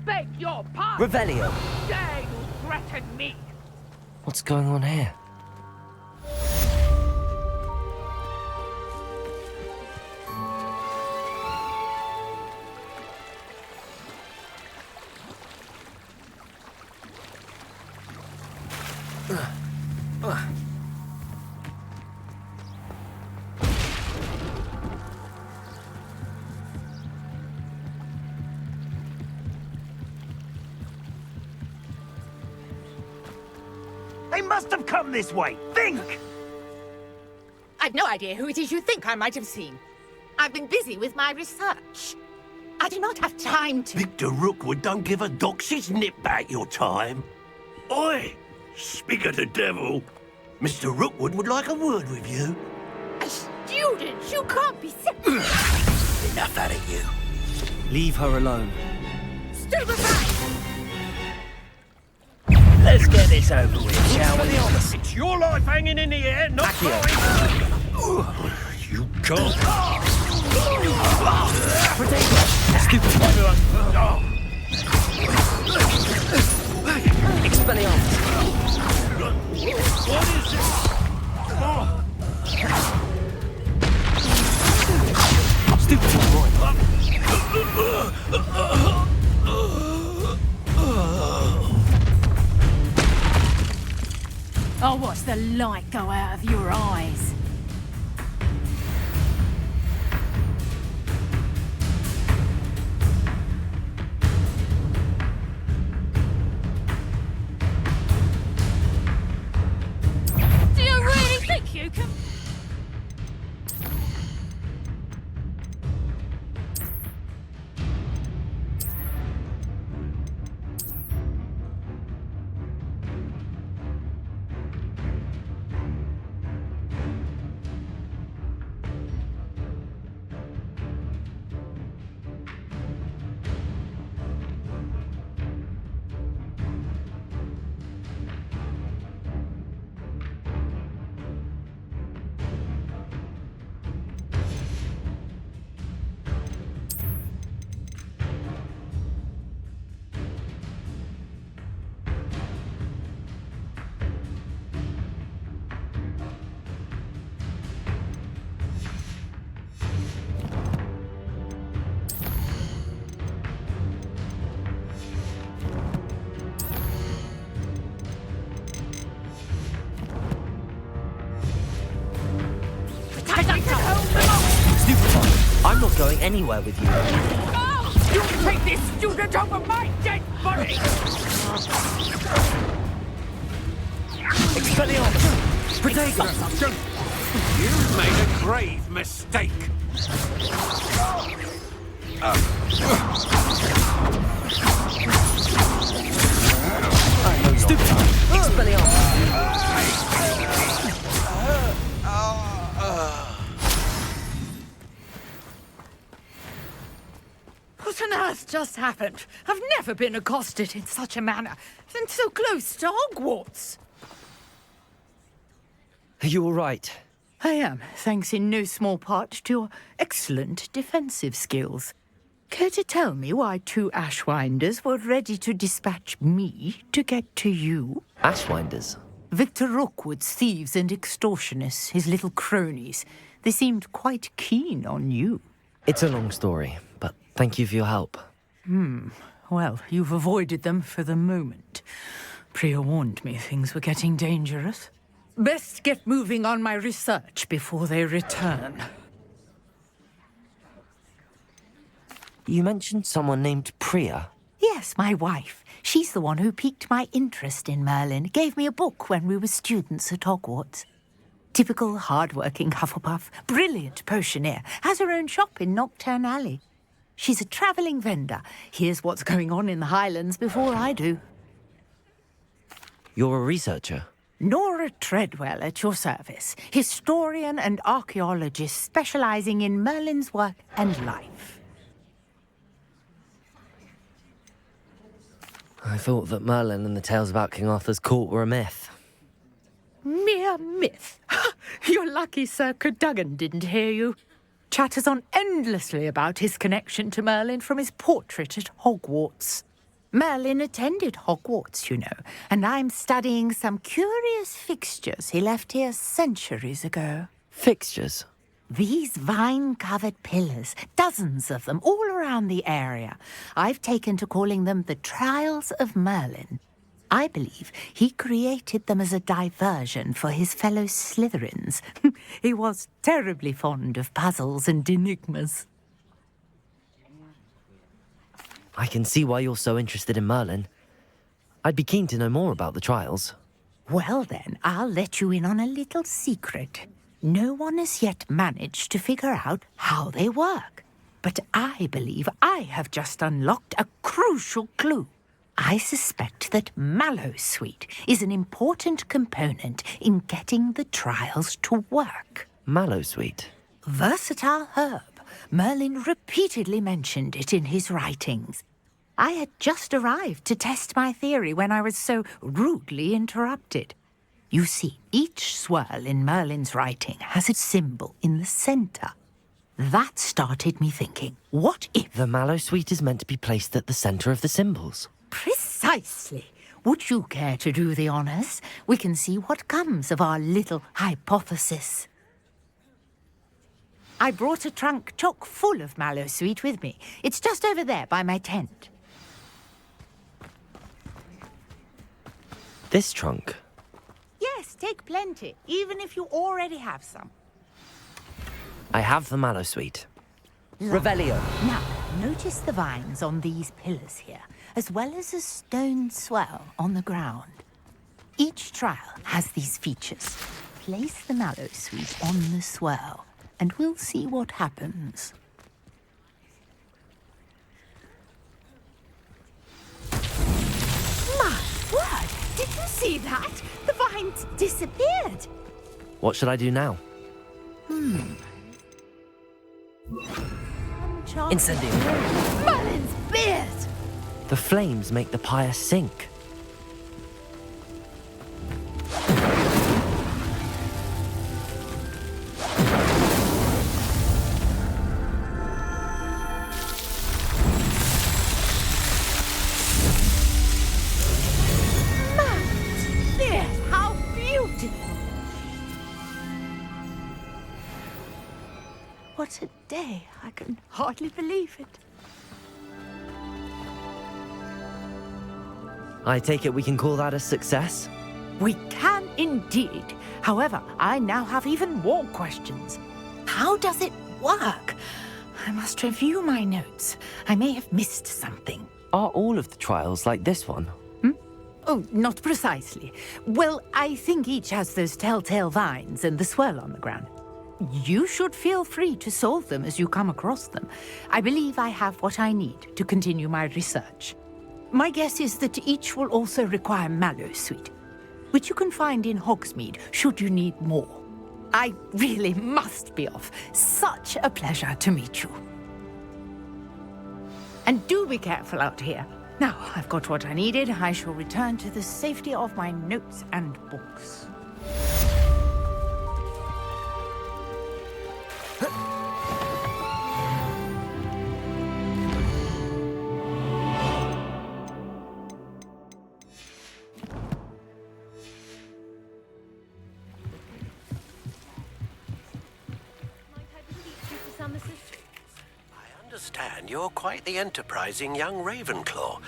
beg your pardon. Revelio. Dare you threaten me? What's going on here? They must have come this way. Think! I've no idea who it is you think I might have seen. I've been busy with my research. I do not have time to... Victor Rookwood don't give a doxy's nip back your time. Oi! Speak of the devil. Mr. Rookwood would like a word with you. A student? You can't be... Enough out of you. Leave her alone. Stupefy! Let's get this over with, shall we? It's your life hanging in the air, not mine. You can't. Stupid. Expelliarmus. What is it? Stupid boy. I'll watch the light go out of your eyes. Do you really think you can... I'm not going anywhere with you. Oh! You take this student over my dead body! Expelliarmus. Protego. You've made a grave mistake. Stupid. Expelliarmus. What on earth just happened? I've never been accosted in such a manner, and so close to Hogwarts. Are you all right? I am, thanks in no small part to your excellent defensive skills. Care to tell me why two Ashwinders were ready to dispatch me to get to you? Ashwinders. Victor Rookwood's thieves and extortionists, his little cronies. They seemed quite keen on you. It's a long story, but thank you for your help. Well, you've avoided them for the moment. Priya warned me things were getting dangerous. Best get moving on my research before they return. You mentioned someone named Priya. Yes, my wife. She's the one who piqued my interest in Merlin. Gave me a book when we were students at Hogwarts. Typical hard-working Hufflepuff. Brilliant potioneer. Has her own shop in Knockturn Alley. She's a travelling vendor. Hears what's going on in the Highlands before I do. You're a researcher. Nora Treadwell at your service. Historian and archaeologist specialising in Merlin's work and life. I thought that Merlin and the tales about King Arthur's court were a myth. Mere myth. You're lucky Sir Cadogan didn't hear you. Chatters on endlessly about his connection to Merlin from his portrait at Hogwarts. Merlin attended Hogwarts, you know, and I'm studying some curious fixtures he left here centuries ago. Fixtures? These vine-covered pillars, dozens of them, all around the area. I've taken to calling them the Trials of Merlin. I believe he created them as a diversion for his fellow Slytherins. He was terribly fond of puzzles and enigmas. I can see why you're so interested in Merlin. I'd be keen to know more about the trials. Well then, I'll let you in on a little secret. No one has yet managed to figure out how they work. But I believe I have just unlocked a crucial clue. I suspect that mallowsweet is an important component in getting the trials to work. Mallowsweet? Versatile herb. Merlin repeatedly mentioned it in his writings. I had just arrived to test my theory when I was so rudely interrupted. You see, each swirl in Merlin's writing has a symbol in the centre. That started me thinking, what if... The mallowsweet is meant to be placed at the centre of the symbols. Precisely. Would you care to do the honours? We can see what comes of our little hypothesis. I brought a trunk chock full of mallowsweet with me. It's just over there by my tent. This trunk? Yes, take plenty, even if you already have some. I have the mallowsweet. Revelio. Now, notice the vines on these pillars here, as well as a stone swell on the ground. Each trial has these features. Place the mallowsweet on the swell, and we'll see what happens. My word! Did you see that? The vines disappeared. What should I do now? Incendio. Merlin's beard! The flames make the pyre sink. Merlin's beard! How beautiful! What a day! I can hardly believe it. I take it we can call that a success? We can indeed. However, I now have even more questions. How does it work? I must review my notes. I may have missed something. Are all of the trials like this one? Oh, not precisely. Well, I think each has those telltale vines and the swirl on the ground. You should feel free to solve them as you come across them. I believe I have what I need to continue my research. My guess is that each will also require mallowsweet, which you can find in Hogsmeade should you need more. I really must be off. Such a pleasure to meet you. And do be careful out here. Now, I've got what I needed. I shall return to the safety of my notes and books. I understand you're quite the enterprising young Ravenclaw.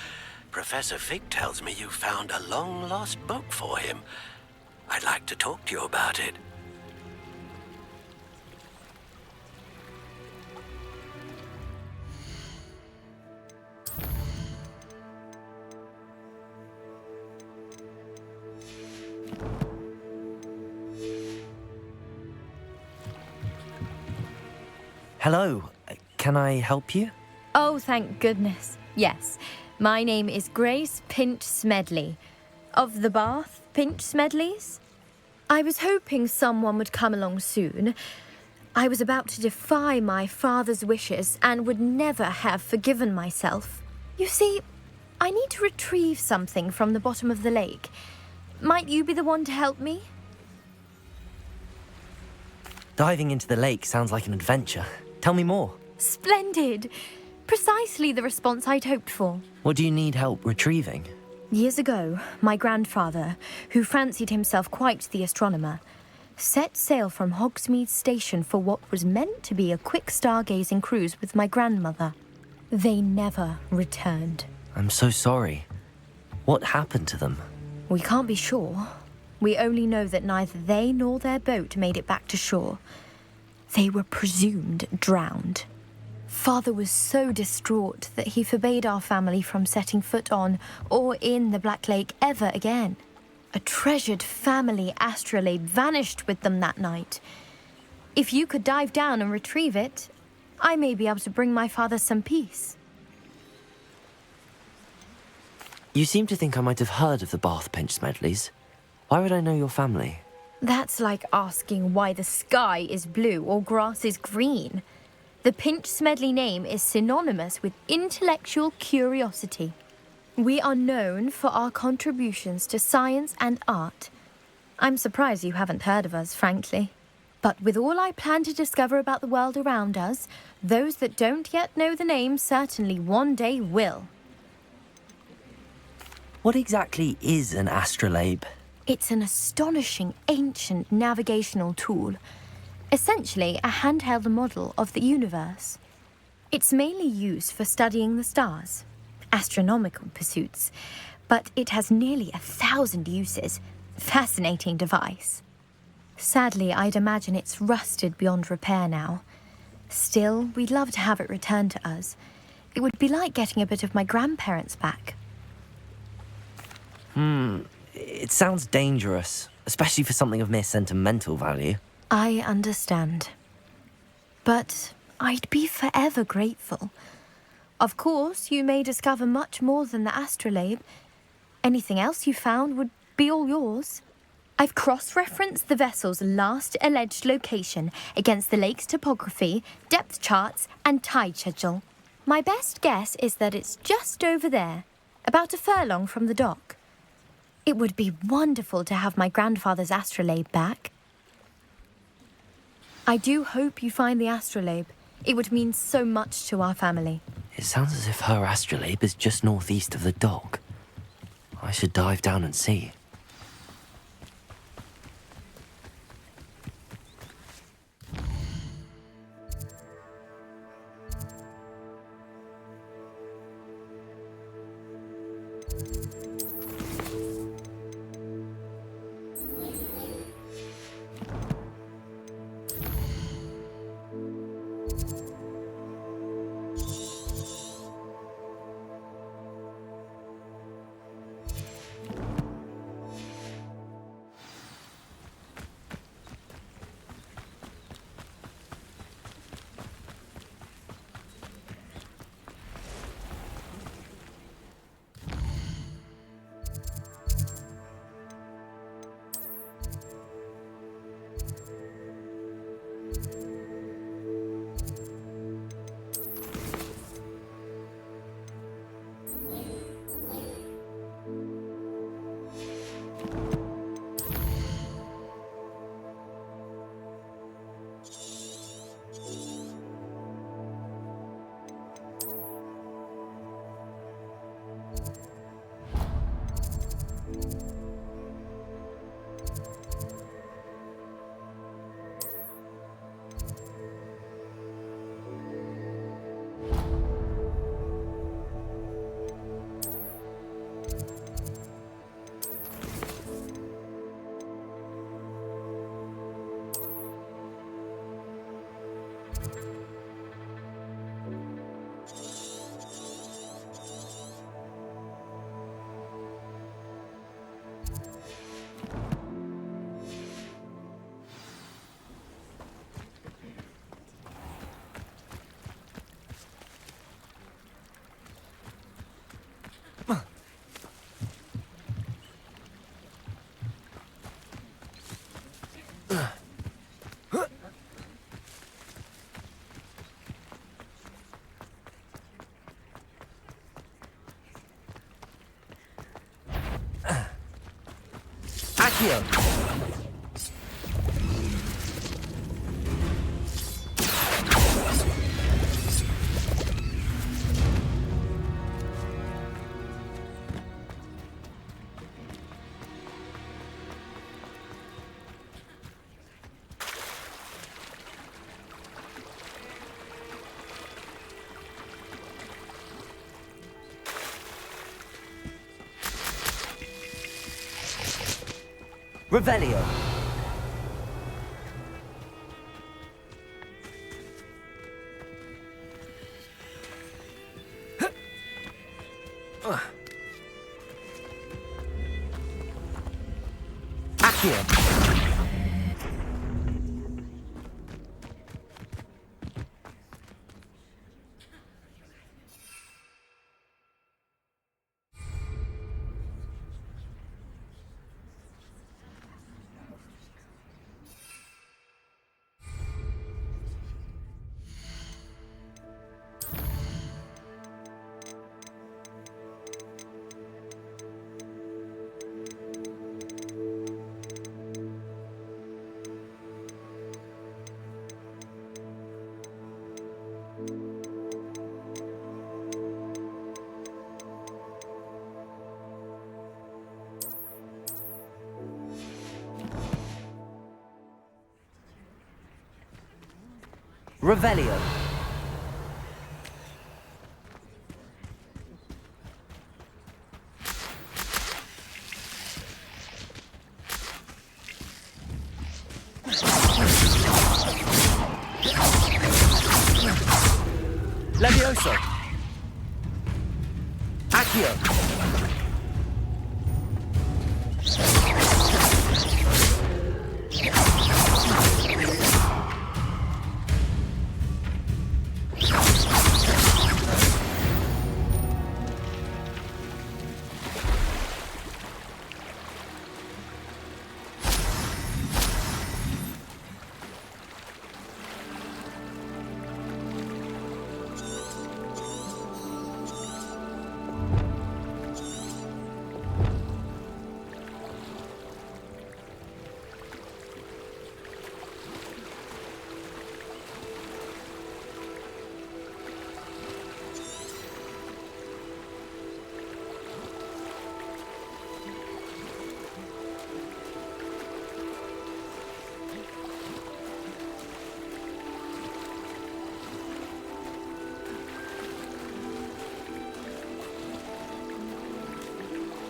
Professor Fig tells me you found a long-lost book for him. I'd like to talk to you about it. Hello. Can I help you? Oh, thank goodness. Yes. My name is Grace Pinch-Smedley. Of the Bath Pinch-Smedleys? I was hoping someone would come along soon. I was about to defy my father's wishes and would never have forgiven myself. You see, I need to retrieve something from the bottom of the lake. Might you be the one to help me? Diving into the lake sounds like an adventure. Tell me more. Splendid! Precisely the response I'd hoped for. What do you need help retrieving? Years ago, my grandfather, who fancied himself quite the astronomer, set sail from Hogsmeade Station for what was meant to be a quick stargazing cruise with my grandmother. They never returned. I'm so sorry. What happened to them? We can't be sure. We only know that neither they nor their boat made it back to shore. They were presumed drowned. Father was so distraught that he forbade our family from setting foot on or in the Black Lake ever again. A treasured family astrolabe vanished with them that night. If you could dive down and retrieve it, I may be able to bring my father some peace. You seem to think I might have heard of the Bath Pinch-Smedleys. Why would I know your family? That's like asking why the sky is blue or grass is green. The Pinch-Smedley name is synonymous with intellectual curiosity. We are known for our contributions to science and art. I'm surprised you haven't heard of us, frankly. But with all I plan to discover about the world around us, those that don't yet know the name certainly one day will. What exactly is an astrolabe? It's an astonishing ancient navigational tool. Essentially, a handheld model of the universe. It's mainly used for studying the stars, astronomical pursuits, but it has nearly 1,000 uses. Fascinating device. Sadly, I'd imagine it's rusted beyond repair now. Still, we'd love to have it returned to us. It would be like getting a bit of my grandparents back. It sounds dangerous, especially for something of mere sentimental value. I understand. But I'd be forever grateful. Of course, you may discover much more than the astrolabe. Anything else you found would be all yours. I've cross-referenced the vessel's last alleged location against the lake's topography, depth charts, and tide schedule. My best guess is that it's just over there, about a furlong from the dock. It would be wonderful to have my grandfather's astrolabe back. I do hope you find the astrolabe. It would mean so much to our family. It sounds as if her astrolabe is just northeast of the dock. I should dive down and see. Accio! Revelio. Accio. Revelio. Levioso. Accio.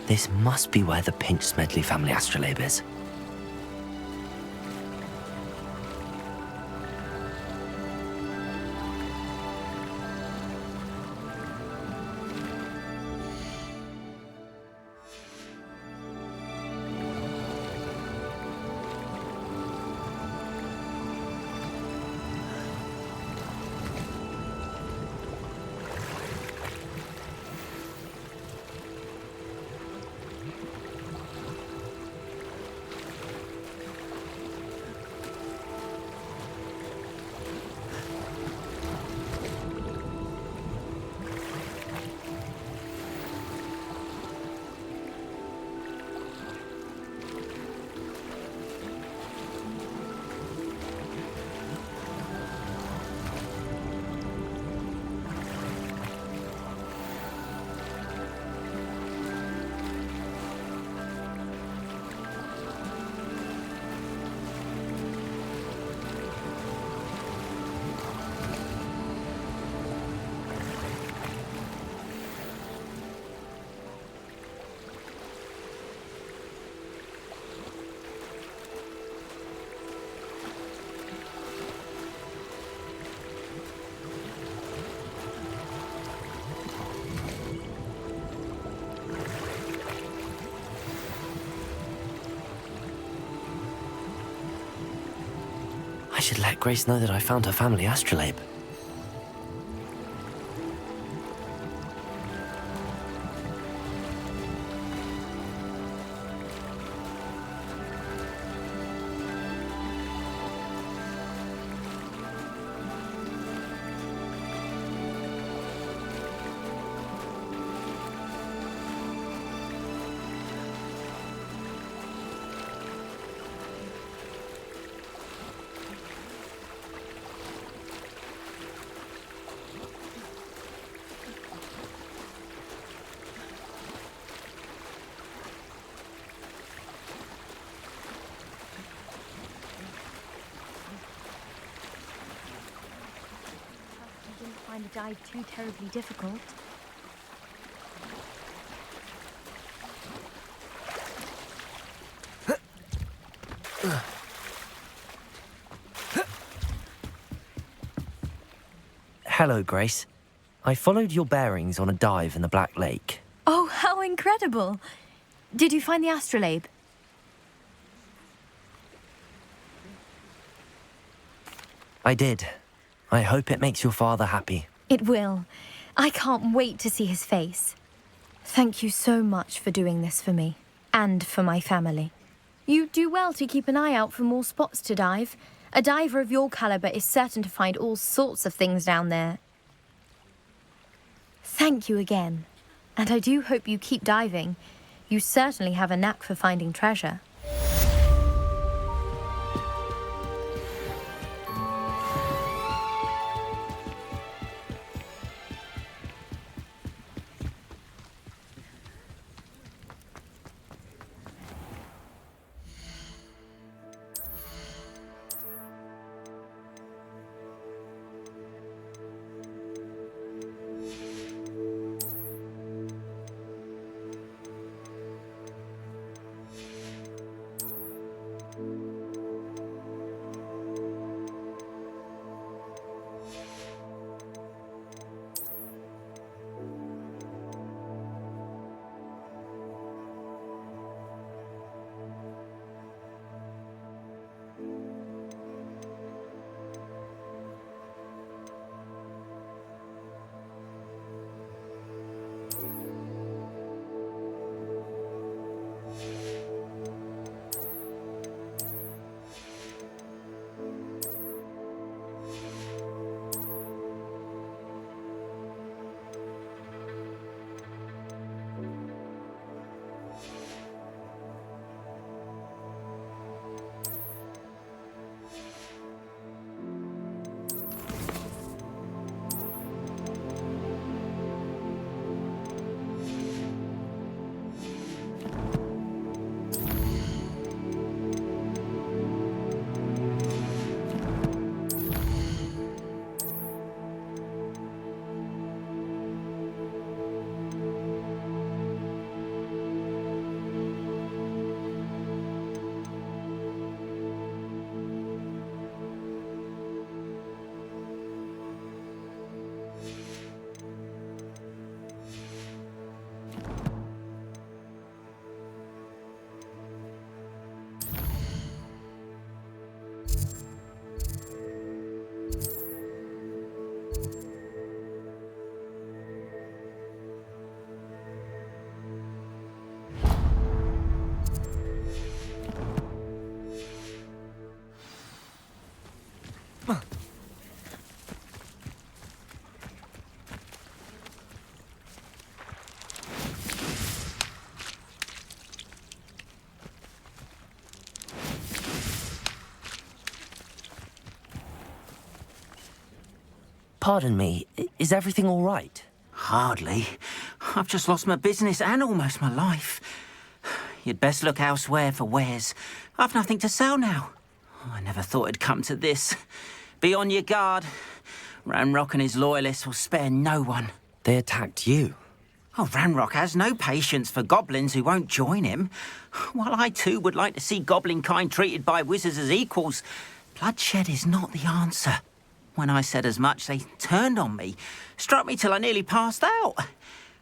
This must be where the Pinch-Smedley family astrolabe is. I should let Grace know that I found her family astrolabe. The dive too terribly difficult. Hello, Grace. I followed your bearings on a dive in the Black Lake. Oh, how incredible! Did you find the astrolabe? I did. I hope it makes your father happy. It will. I can't wait to see his face. Thank you so much for doing this for me, and for my family. You do well to keep an eye out for more spots to dive. A diver of your caliber is certain to find all sorts of things down there. Thank you again. And I do hope you keep diving. You certainly have a knack for finding treasure. Pardon me, is everything all right? Hardly. I've just lost my business and almost my life. You'd best look elsewhere for wares. I've nothing to sell now. I never thought it'd come to this. Be on your guard. Ranrock and his loyalists will spare no one. They attacked you. Oh, Ranrock has no patience for goblins who won't join him. While I too would like to see goblin kind treated by wizards as equals, bloodshed is not the answer. When I said as much, they turned on me, struck me till I nearly passed out.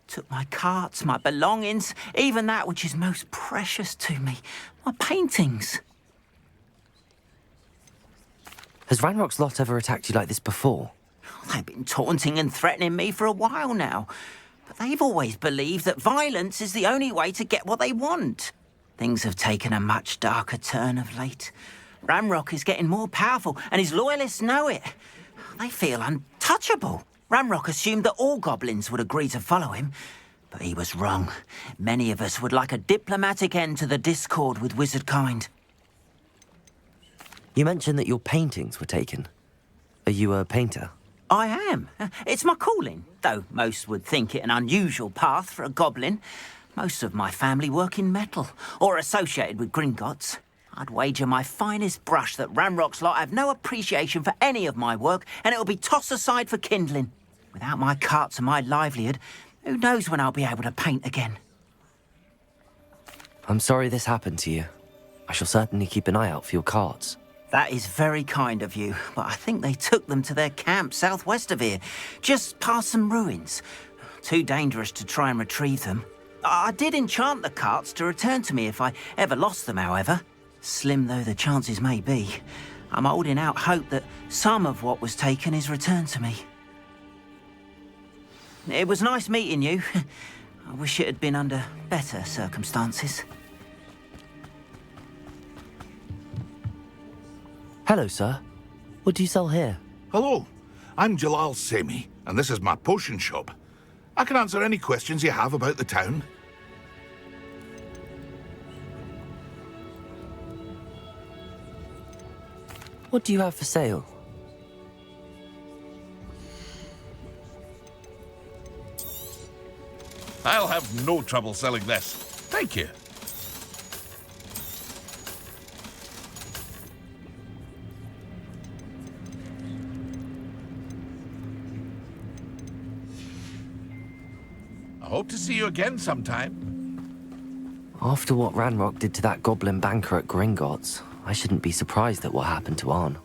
Took my carts, my belongings, even that which is most precious to me, my paintings. Has Ranrock's lot ever attacked you like this before? They've been taunting and threatening me for a while now. But they've always believed that violence is the only way to get what they want. Things have taken a much darker turn of late. Ranrock is getting more powerful, and his loyalists know it. They feel untouchable. Ranrock assumed that all goblins would agree to follow him, but he was wrong. Many of us would like a diplomatic end to the discord with wizard kind. You mentioned that your paintings were taken. Are you a painter? I am. It's my calling, though most would think it an unusual path for a goblin. Most of my family work in metal, or associated with Gringotts. I'd wager my finest brush that Ranrock's lot have no appreciation for any of my work, and it'll be tossed aside for kindling. Without my carts and my livelihood, who knows when I'll be able to paint again? I'm sorry this happened to you. I shall certainly keep an eye out for your cards. That is very kind of you, but I think they took them to their camp southwest of here, just past some ruins. Too dangerous to try and retrieve them. I did enchant the carts to return to me if I ever lost them, however. Slim though the chances may be, I'm holding out hope that some of what was taken is returned to me. It was nice meeting you. I wish it had been under better circumstances. Hello, sir. What do you sell here? Hello, I'm Jalal Semi, and this is my potion shop. I can answer any questions you have about the town. What do you have for sale? I'll have no trouble selling this. Thank you. I hope to see you again sometime. After what Ranrock did to that goblin banker at Gringotts, I shouldn't be surprised at what happened to Arn.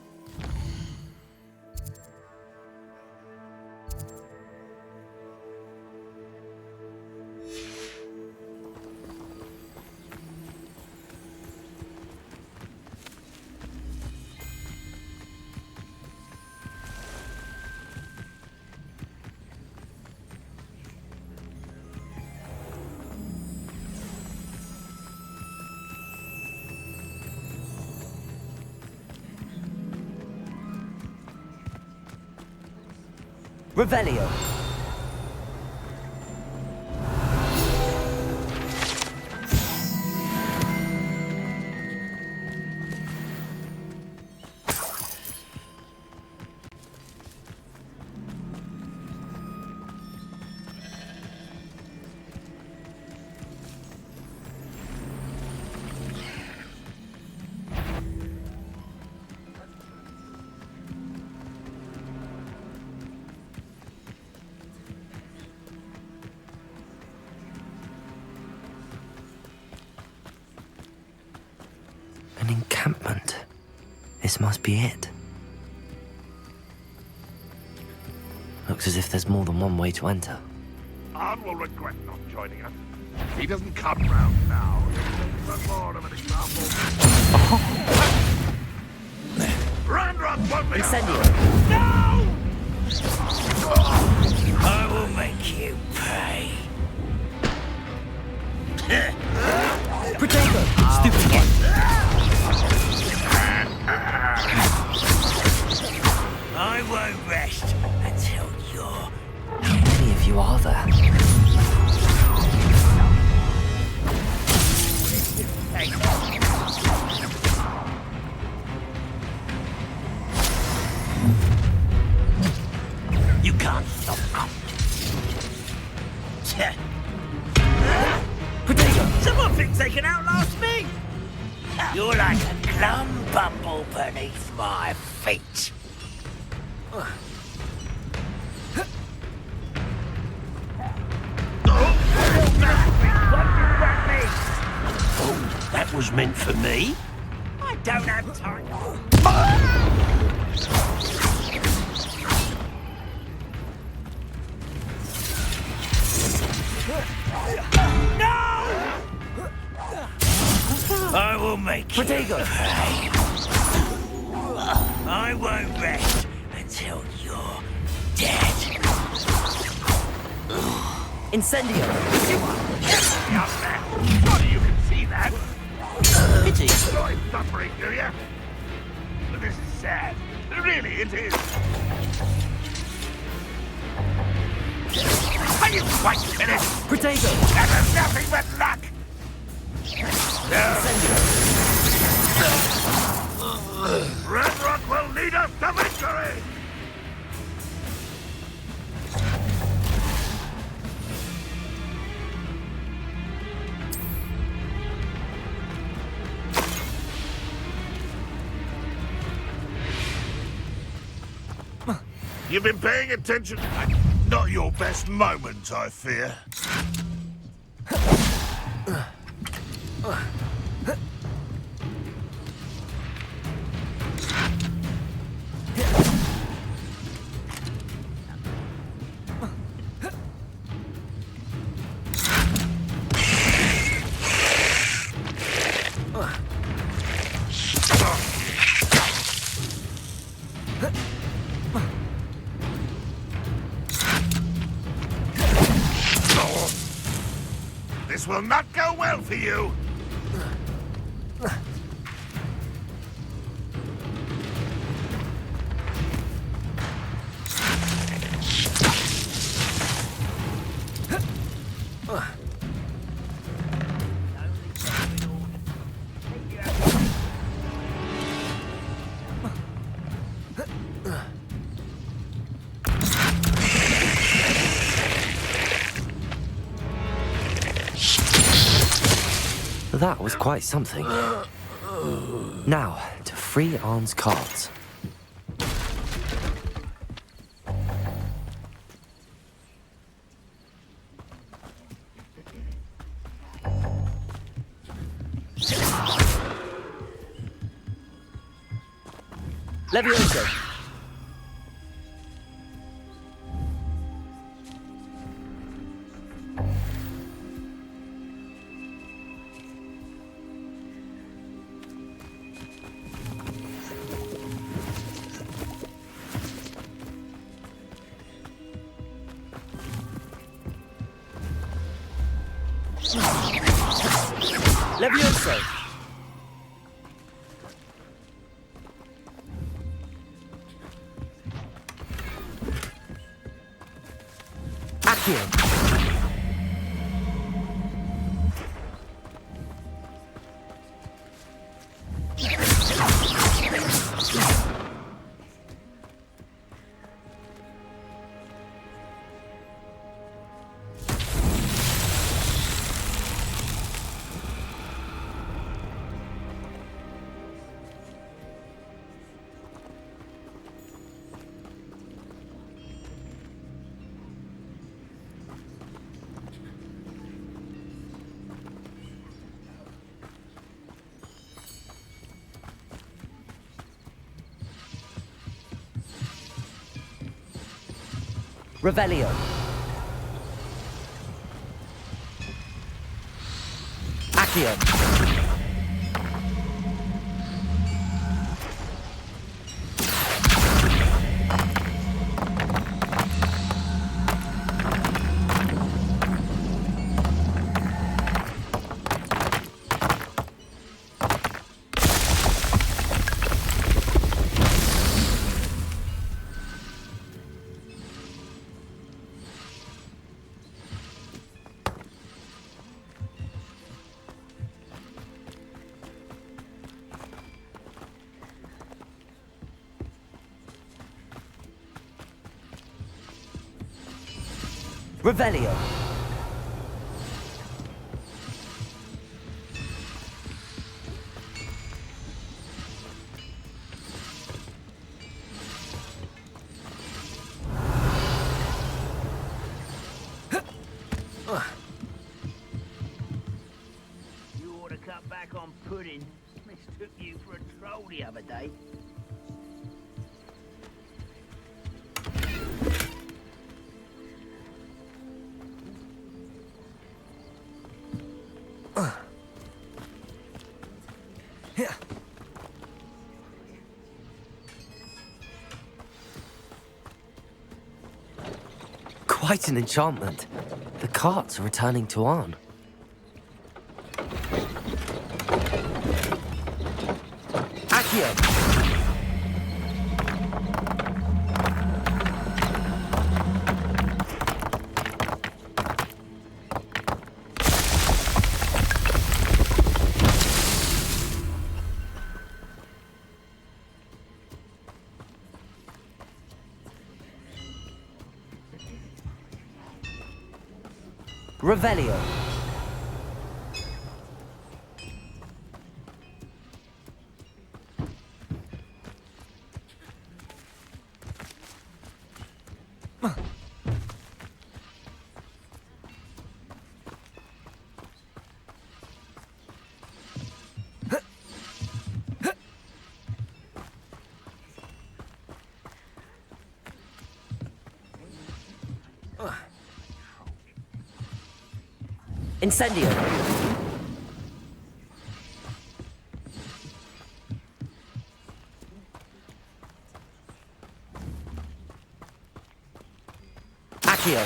Revelio. An encampment. This must be it. Looks as if there's more than one way to enter. Arn will regret not joining us. If he doesn't come round now, he'll be more of an example. Ranrock won't be... Incendio! No! I will make you pay. Potato! Stupid one! I won't rest until you're... How many of you are there? You can't stop us. Potato! Someone thinks they can outlast me. You're like a glum bumble beneath my feet. Oh, that was meant for me? I don't have time. I will make you Potato! pay. I won't rest until you're dead. Incendio! Surely you can see that. Pity. Enjoy suffering, do you? But this is sad. Really, it is. Are you quite finished? Potato! That is nothing but luck. Ranrock will lead us to victory! You've been paying attention. Not your best moment, I fear. This will not go well for you. That was quite something. Now, to free Arn's cards. Levioso! Levioso! Accio! Revelio. Accio. Revelio. You ought to cut back on pudding. Mistook you for a troll the other day. Quite an enchantment. The carts are returning to Arn. Accio! Revelio. Incendio. Accio.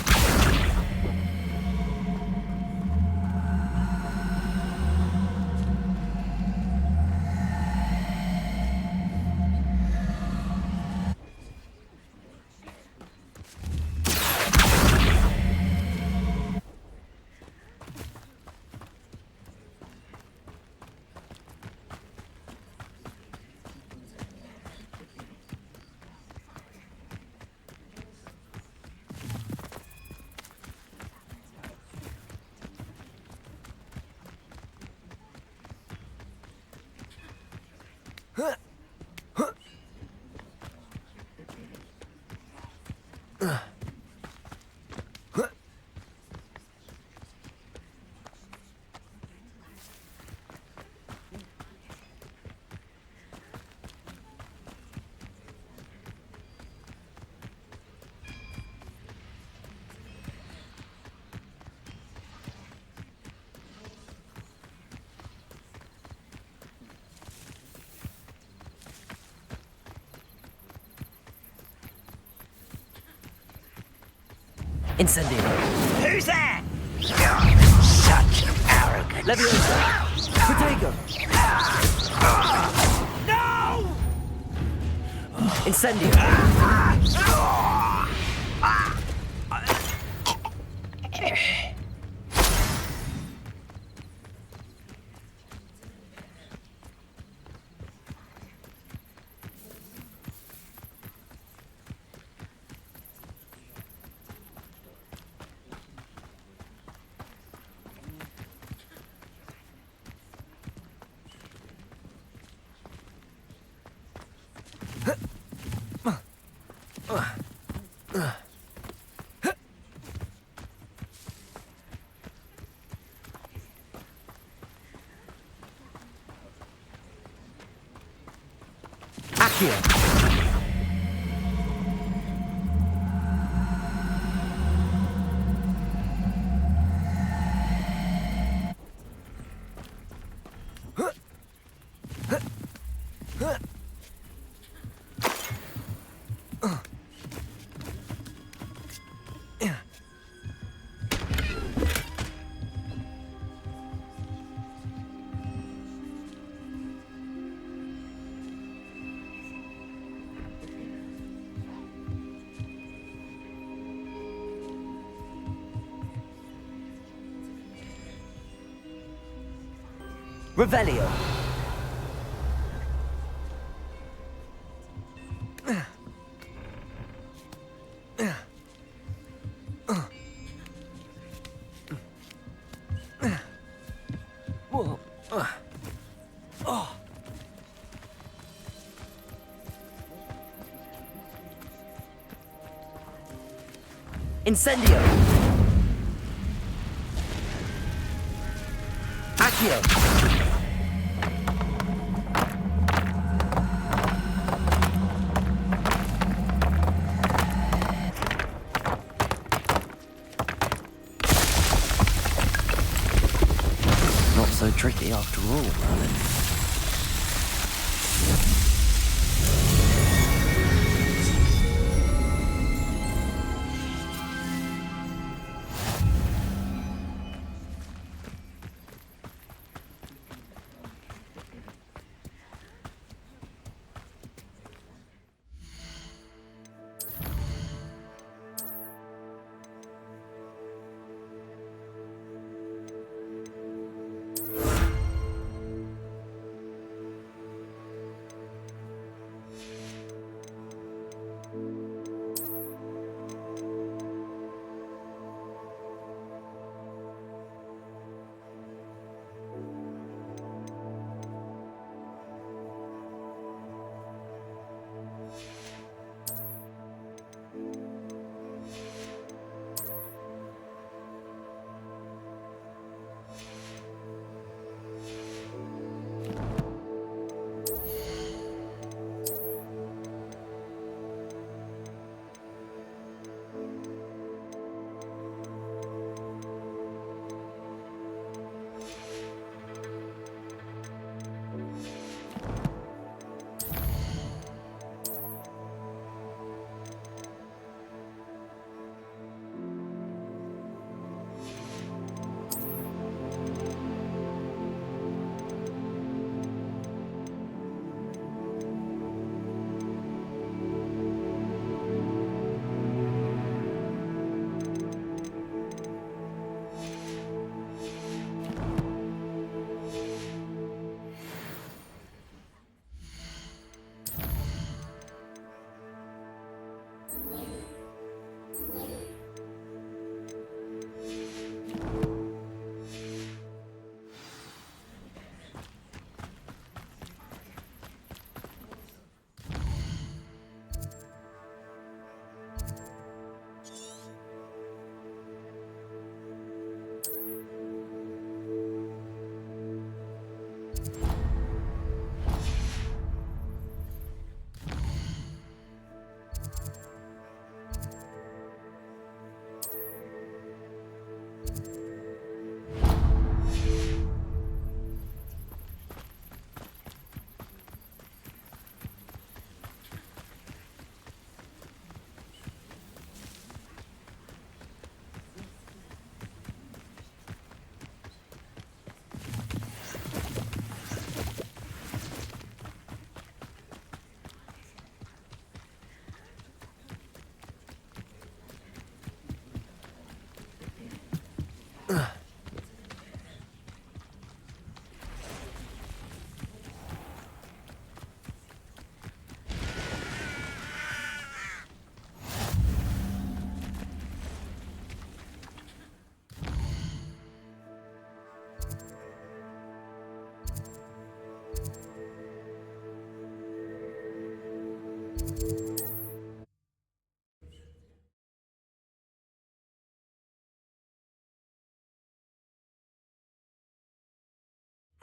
Incendio. Who's there? Such arrogance. Leviosa. Protego. No! Incendio. Accio. Revelio. Incendio. Accio. Not so tricky after all, Merlin.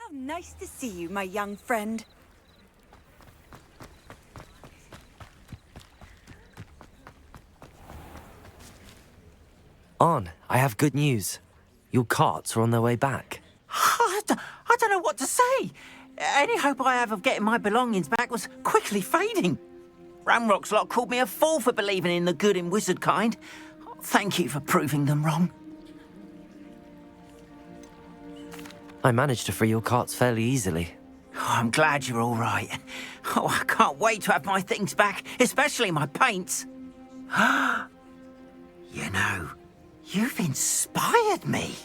How nice to see you, my young friend. Arn, I have good news. Your carts are on their way back. I don't know what to say. Any hope I have of getting my belongings back was quickly fading. Ramrock's lot called me a fool for believing in the good in wizard kind. Thank you for proving them wrong. I managed to free your carts fairly easily. Oh, I'm glad you're all right. Oh, I can't wait to have my things back, especially my paints. You know, you've inspired me.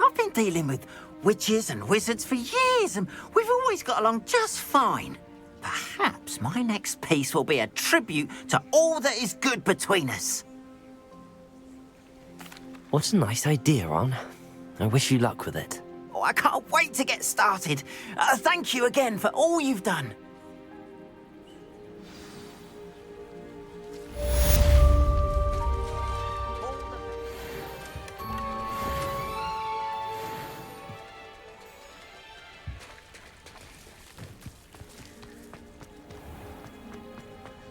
I've been dealing with witches and wizards for years, and we've always got along just fine. Perhaps my next piece will be a tribute to all that is good between us. What a nice idea, Arn. I wish you luck with it. Oh, I can't wait to get started. Thank you again for all you've done.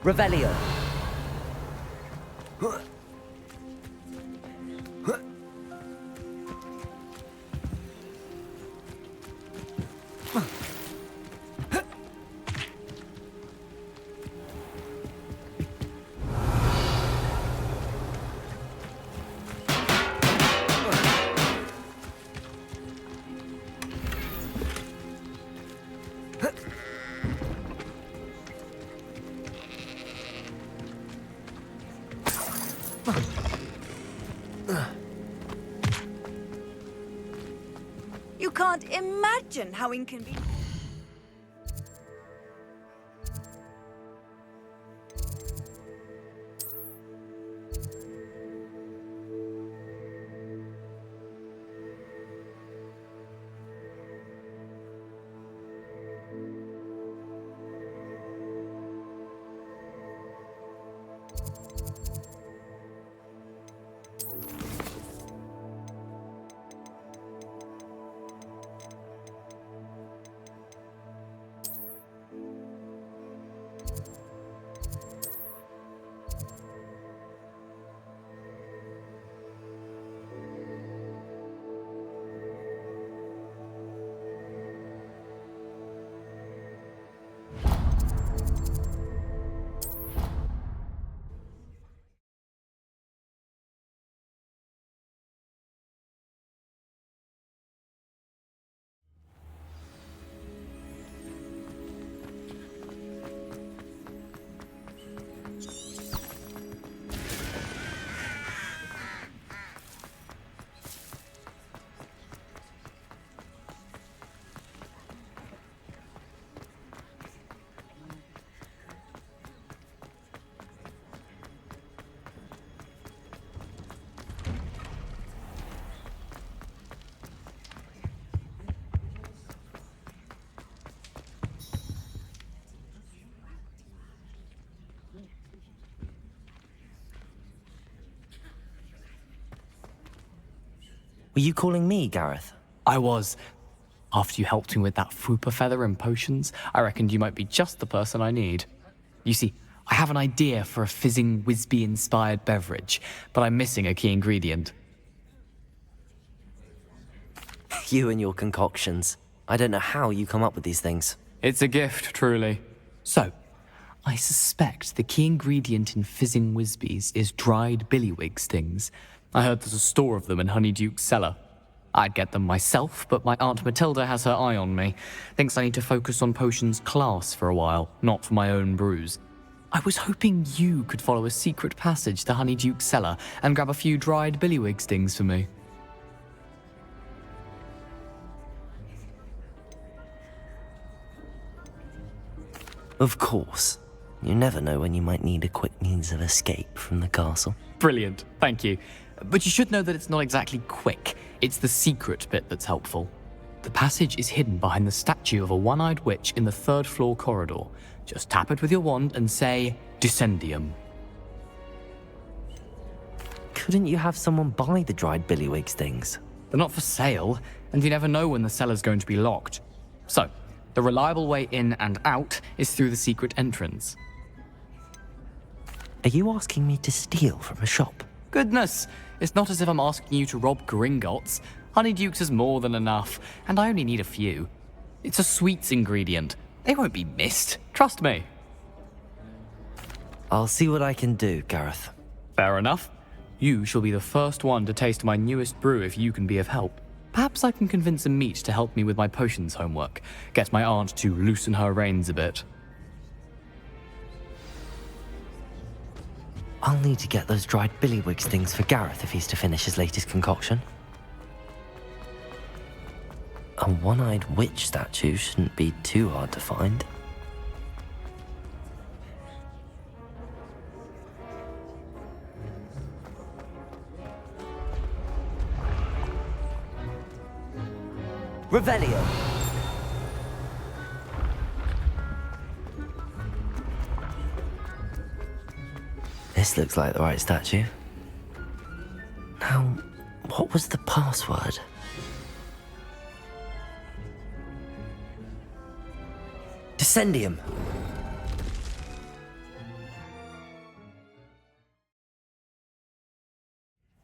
Revelio. You can't imagine how inconvenient. Were you calling me, Garreth? I was. After you helped me with that Fupa feather and potions, I reckoned you might be just the person I need. You see, I have an idea for a fizzing Wisby-inspired beverage, but I'm missing a key ingredient. You and your concoctions. I don't know how you come up with these things. It's a gift, truly. So, I suspect the key ingredient in fizzing Wisbies is dried billywig stings. I heard there's a store of them in Honeydukes' cellar. I'd get them myself, but my Aunt Matilda has her eye on me. Thinks I need to focus on potions class for a while, not for my own brews. I was hoping you could follow a secret passage to Honeydukes' cellar and grab a few dried billywig stings for me. Of course. You never know when you might need a quick means of escape from the castle. Brilliant, thank you. But you should know that it's not exactly quick. It's the secret bit that's helpful. The passage is hidden behind the statue of a one-eyed witch in the 3rd floor corridor. Just tap it with your wand and say, Descendium. Couldn't you have someone buy the dried billywig's things? They're not for sale, and you never know when the cellar's going to be locked. So, the reliable way in and out is through the secret entrance. Are you asking me to steal from a shop? Goodness, it's not as if I'm asking you to rob Gringotts. Honeydukes is more than enough, and I only need a few. It's a sweets ingredient. They won't be missed, trust me. I'll see what I can do, Garreth. Fair enough. You shall be the first one to taste my newest brew if you can be of help. Perhaps I can convince a meat to help me with my potions homework. Get my aunt to loosen her reins a bit. I'll need to get those dried billywig's things for Garreth if he's to finish his latest concoction. A one-eyed witch statue shouldn't be too hard to find. Revelio. This looks like the right statue. Now, what was the password? Descendium.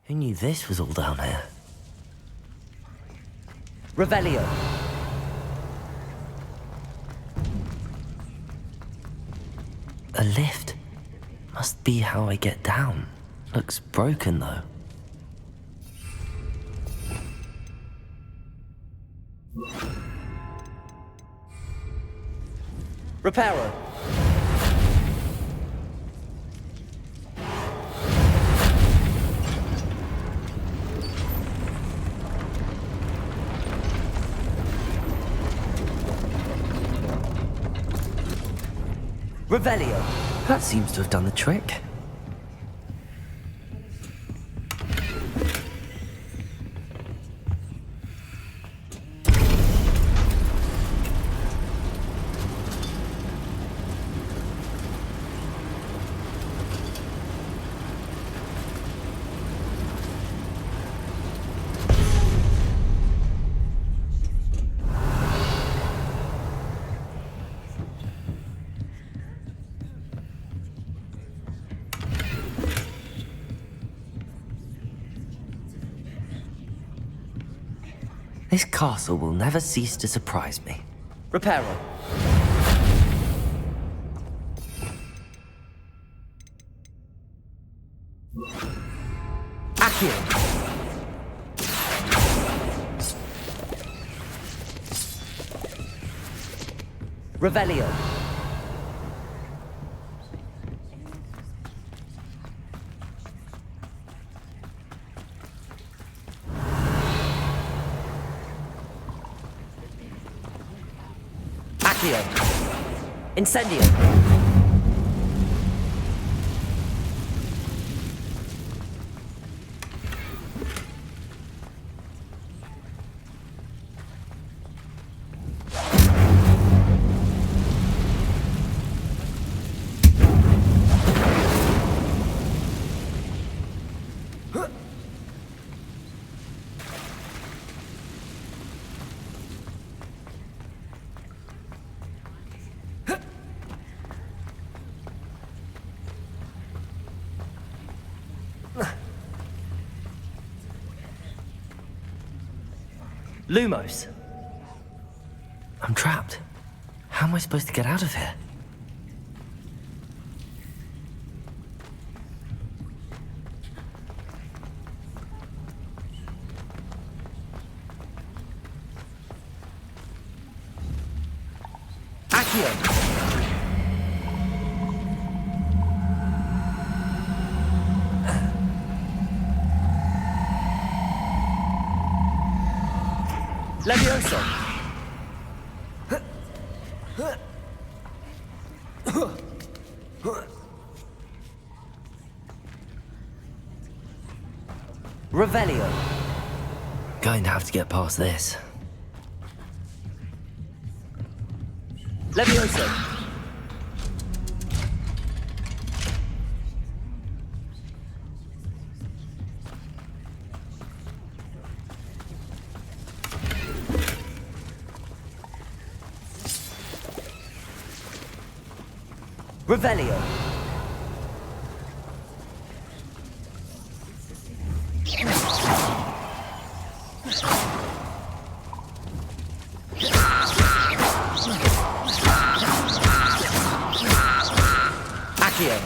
Who knew this was all down here? Revelio. A lift. Must be how I get down. Looks broken, though. Reparo. Revelio. That seems to have done the trick. This castle will never cease to surprise me. Reparo. Accio. Revelio. Incendio. Lumos. I'm trapped. How am I supposed to get out of here? Accio. Levioso. Revelio. Going to have to get past this. Levioso. Revelio. Accio.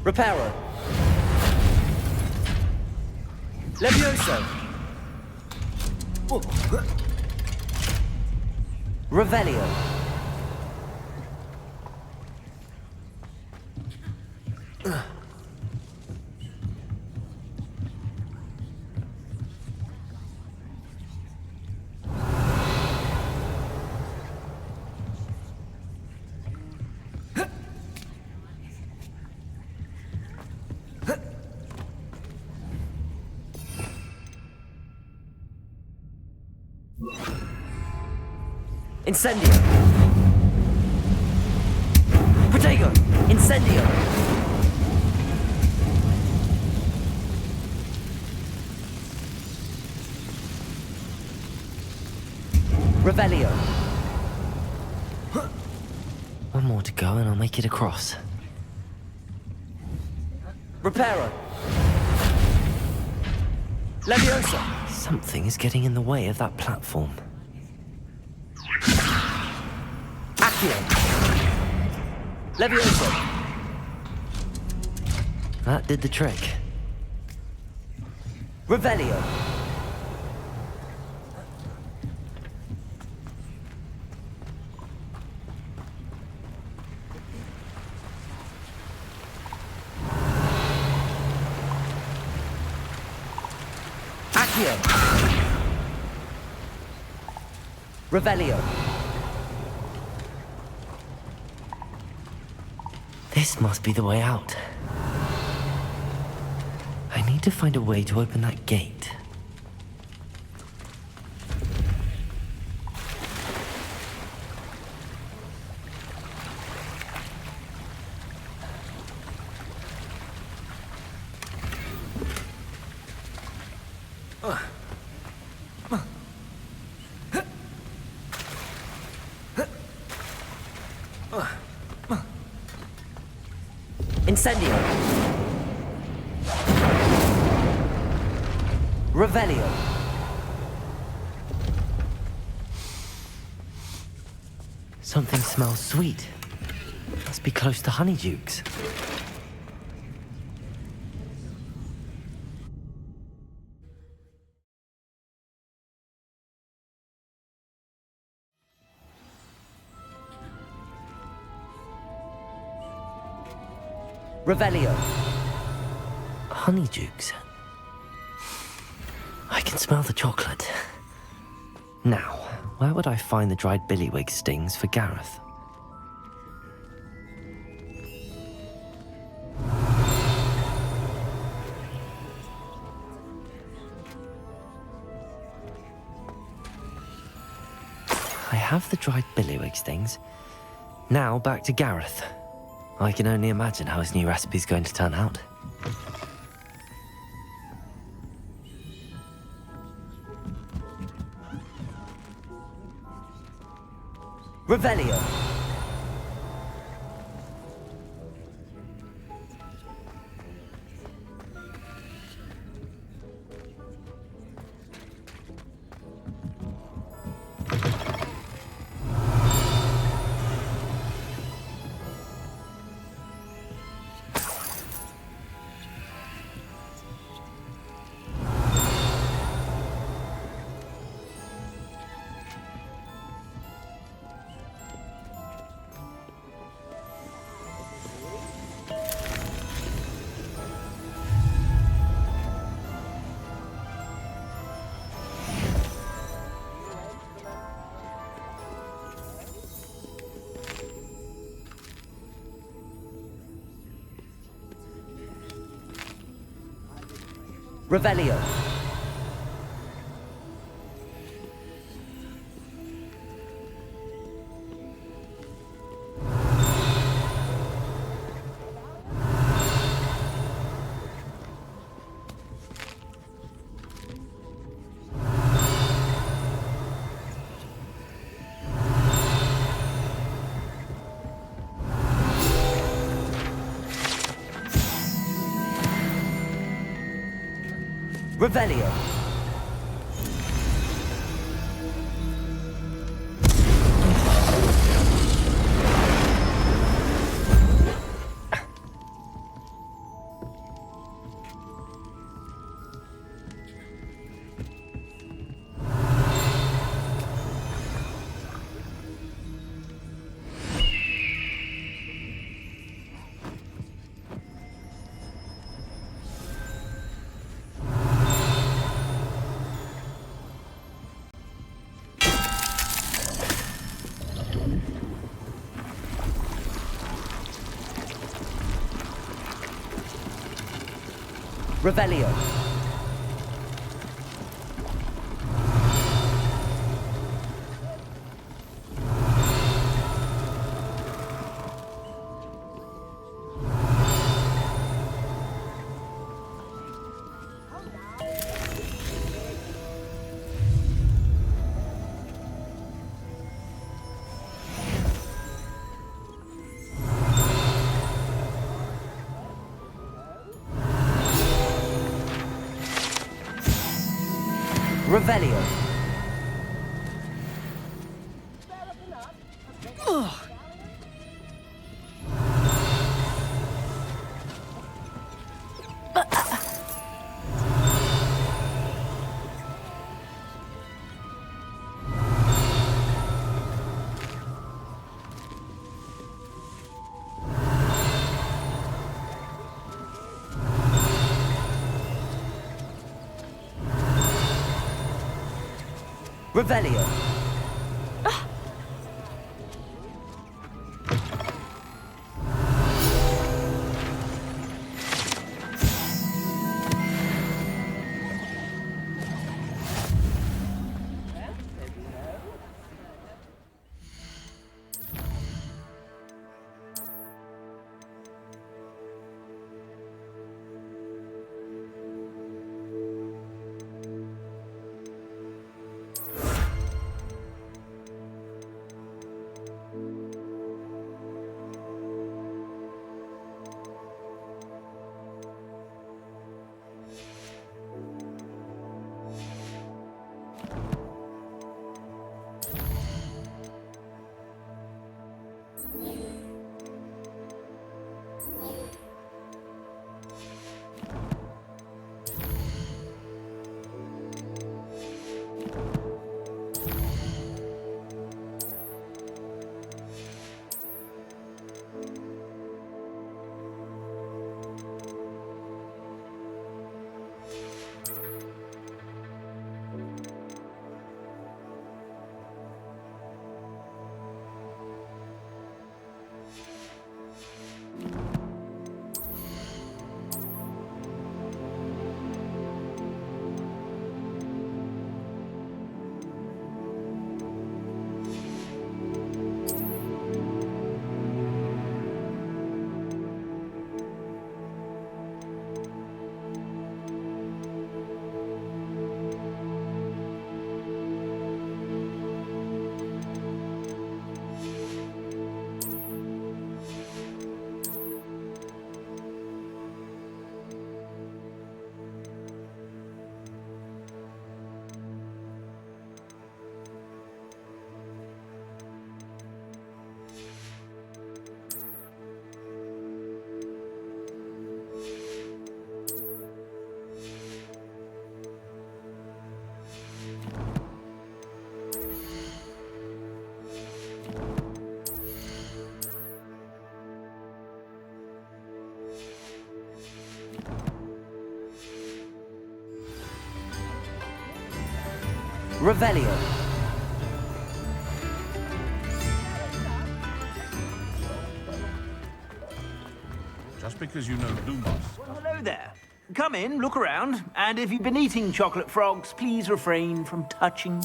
Reparo. Levioso. Revelio. Incendio. Protego. Incendio. Revelio. One more to go and I'll make it across. Reparo. Leviosa. Something is getting in the way of that platform. Accio. Leviosa. That did the trick. Revelio. Accio. Revelio. This must be the way out. I need to find a way to open that gate. Incendio. Revelio. Something smells sweet. Must be close to Honeydukes. Revelio. Honeydukes. I can smell the chocolate. Now, where would I find the dried billywig stings for Garreth? I have the dried billywig stings. Now back to Garreth. I can only imagine how his new recipe's going to turn out. Revelio. Revelio. Revelio. Revelio. Revelio. Revelio. Revelio. Just because you know Lumos. Well, hello there. Come in, look around, and if you've been eating chocolate frogs, please refrain from touching.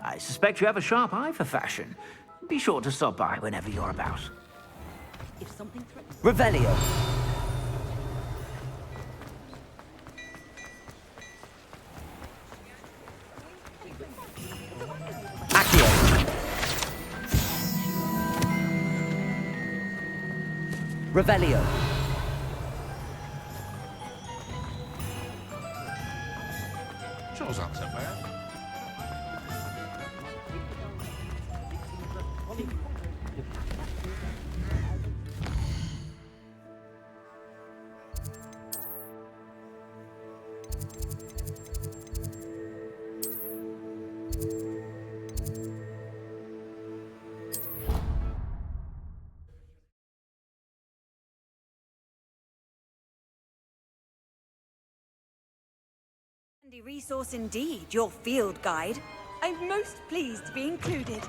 I suspect you have a sharp eye for fashion. Be sure to stop by whenever you're about. If something threatens... Revelio. Accio. Revelio. Shows up so bad. Handy resource indeed, your field guide. I'm most pleased to be included.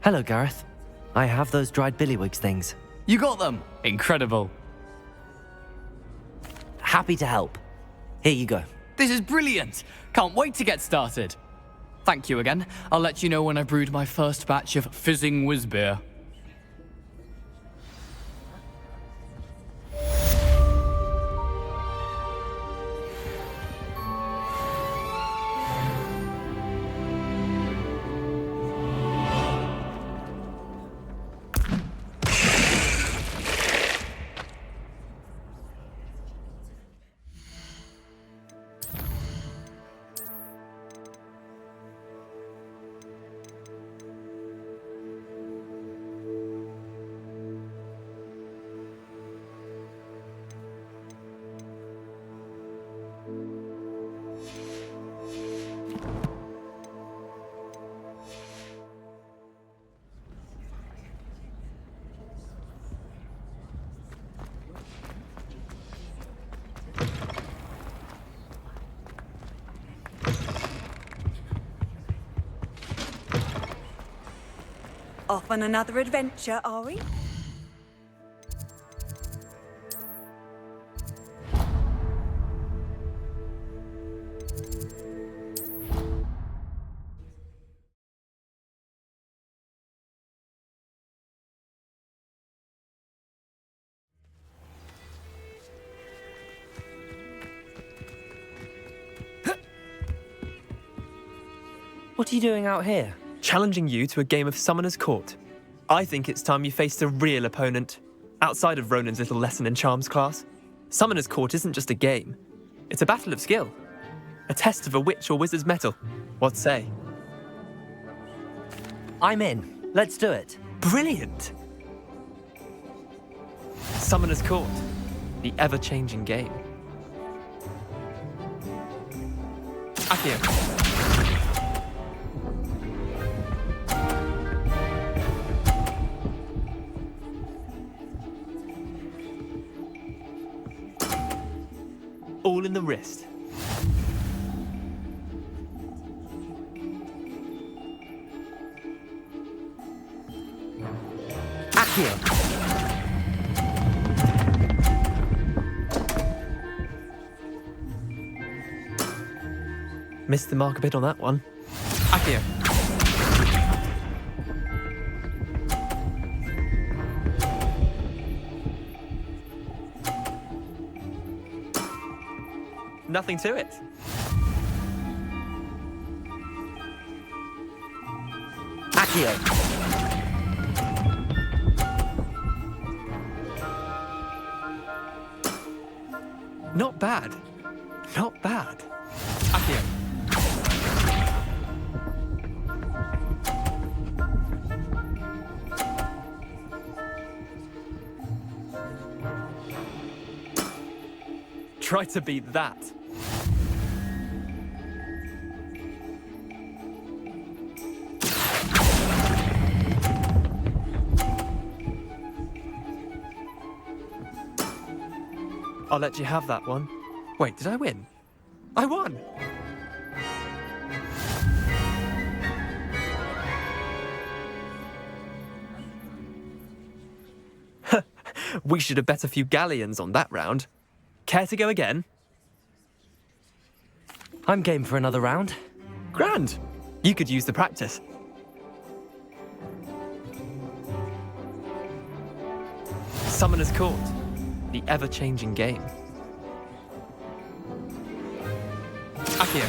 Hello, Gareth. I have those dried billywigs things. You got them! Incredible. Happy to help. Here you go. This is brilliant! Can't wait to get started. Thank you again. I'll let you know when I brewed my first batch of fizzing whizbeer. Off on another adventure, are we? What are you doing out here? Challenging you to a game of Summoner's Court. I think it's time you faced a real opponent, outside of Ronan's little lesson in charms class. Summoner's Court isn't just a game. It's a battle of skill. A test of a witch or wizard's mettle. What say? I'm in. Let's do it. Brilliant! Summoner's Court. The ever-changing game. Accio. All in the wrist. Accio. Missed the mark a bit on that one. Accio. Nothing to it. Accio. Not bad. Not bad. Accio. Try to beat that. I'll let you have that one. Wait, did I win? I won! We should have bet a few galleons on that round. Care to go again? I'm game for another round. Grand. You could use the practice. Summoner's Court. The ever-changing game. Accio.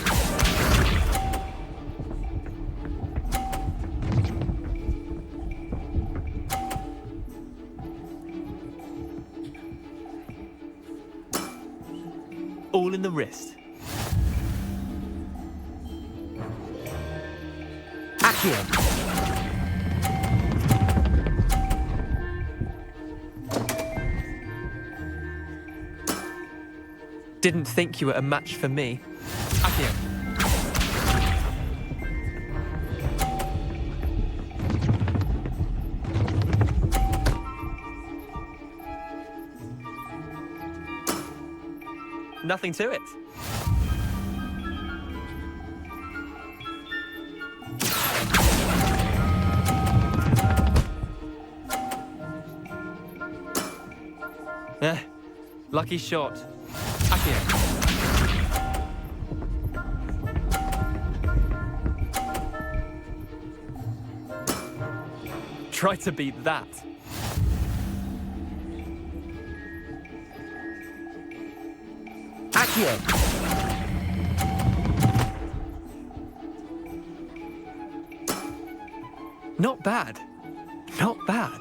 All in the wrist. Accio. Didn't think you were a match for me. Accio. Nothing to it. Lucky shot. Accio. Try to beat that. Accio. Not bad. Not bad.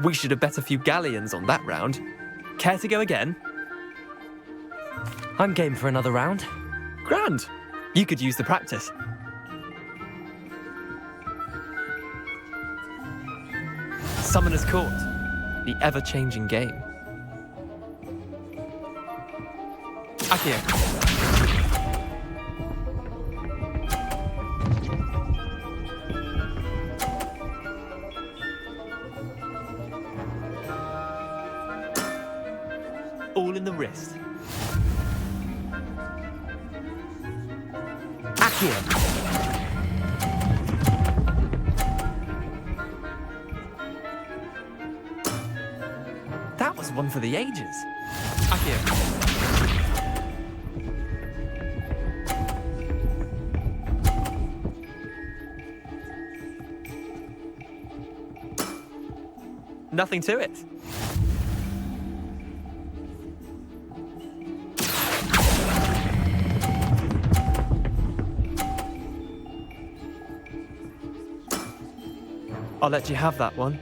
We should have bet a few galleons on that round. Care to go again? I'm game for another round. Grand. You could use the practice. Summoner's Court. The ever-changing game. Accio. All in the wrist. Accio. That was one for the ages. Accio. Nothing to it. I'll let you have that one.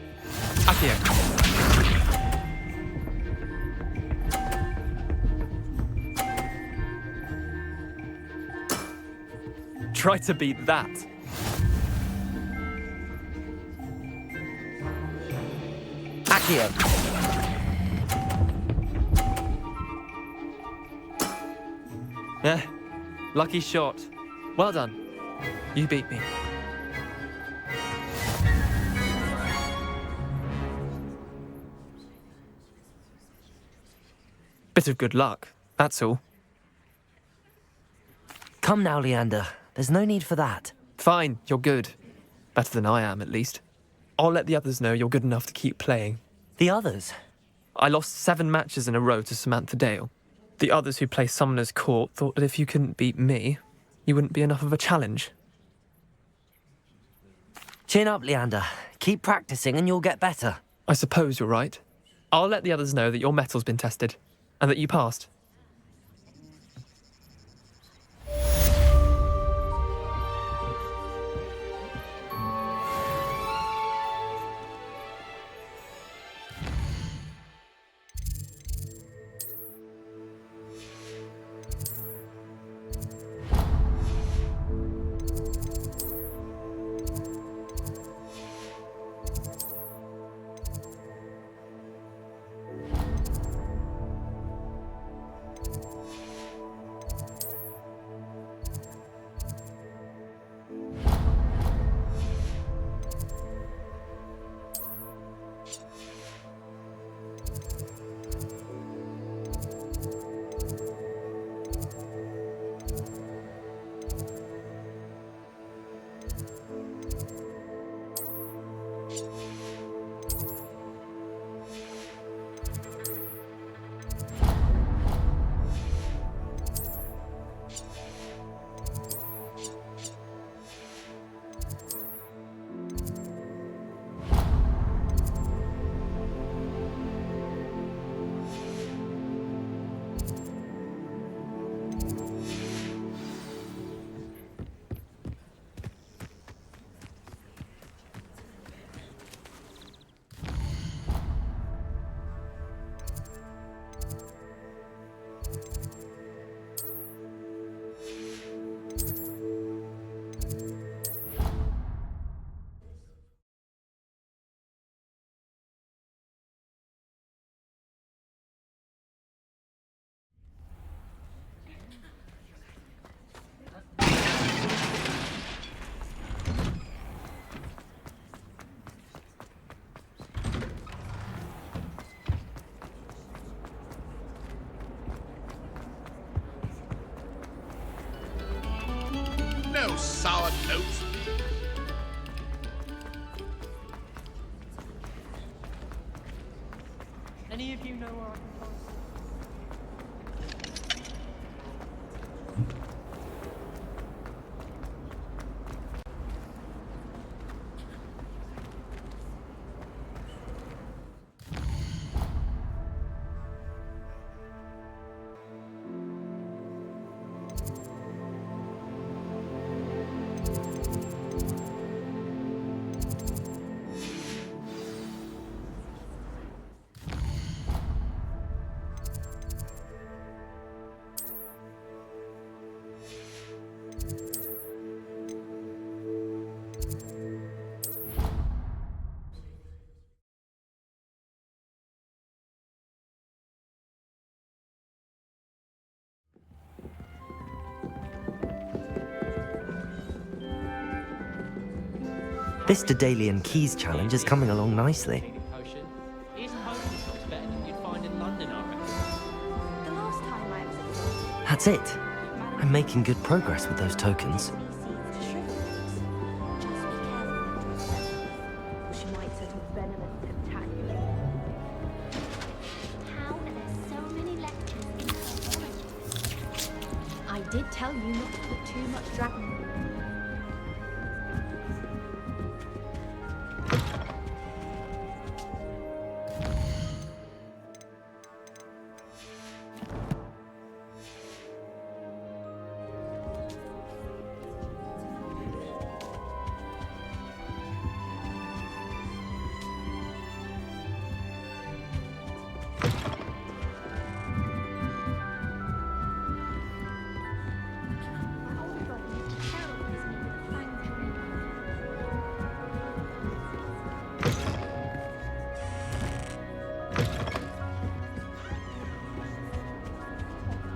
Accio. Try to beat that. Accio. Lucky shot. Well done. You beat me. Bit of good luck, that's all. Come now, Leander. There's no need for that. Fine, you're good. Better than I am, at least. I'll let the others know you're good enough to keep playing. The others? I lost 7 matches in a row to Samantha Dale. The others who play Summoner's Court thought that if you couldn't beat me, you wouldn't be enough of a challenge. Chin up, Leander. Keep practicing and you'll get better. I suppose you're right. I'll let the others know that your metal's been tested, and that you passed. Any of you know where I can find... This Dedalian Keys challenge is coming along nicely. His Honeydukes better than you'd find in London, I reckon. The last time I was That's it. I'm making good progress with those tokens. she might set a venomous attack. How are there so many lectures in her? I did tell you not to put too much dragon.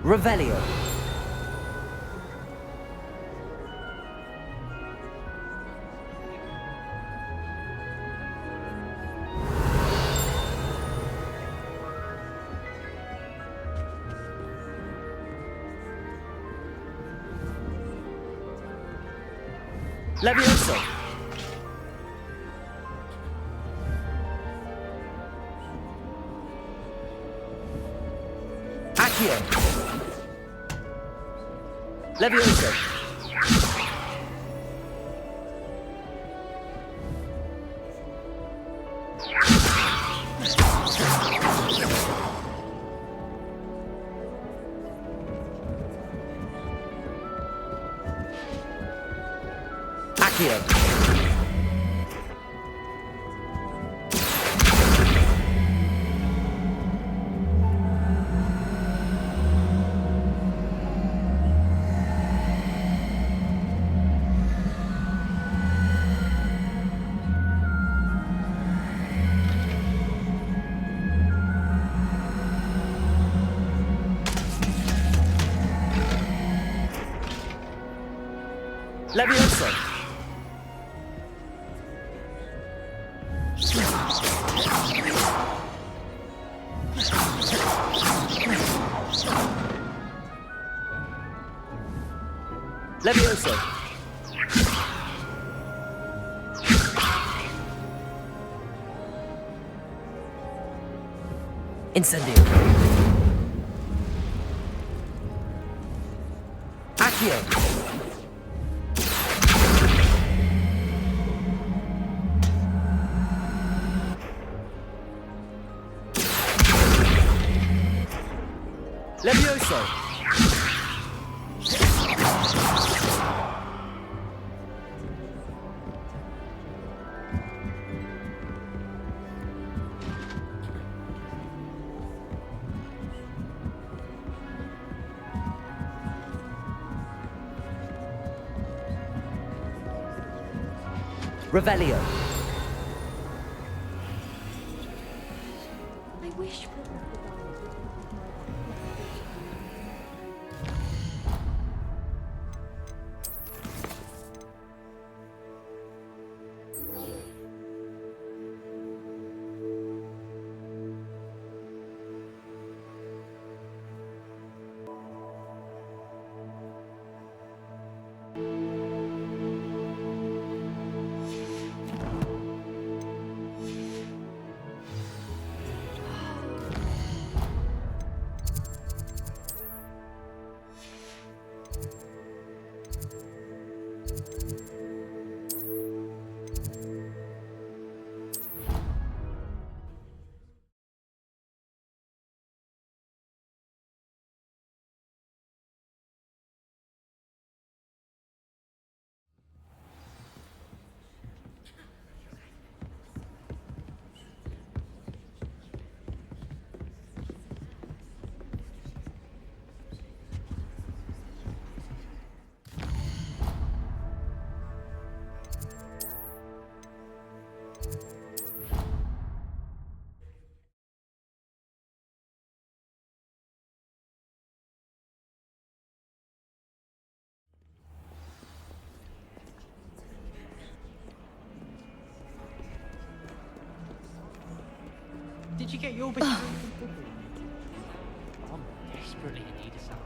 Revelio. Levioso. Accio. Levioso. Accio. Levioso. Levioso. Incendio. Accio. Levioso. Revelio. I wish for you get your bit? I'm desperately in need of something.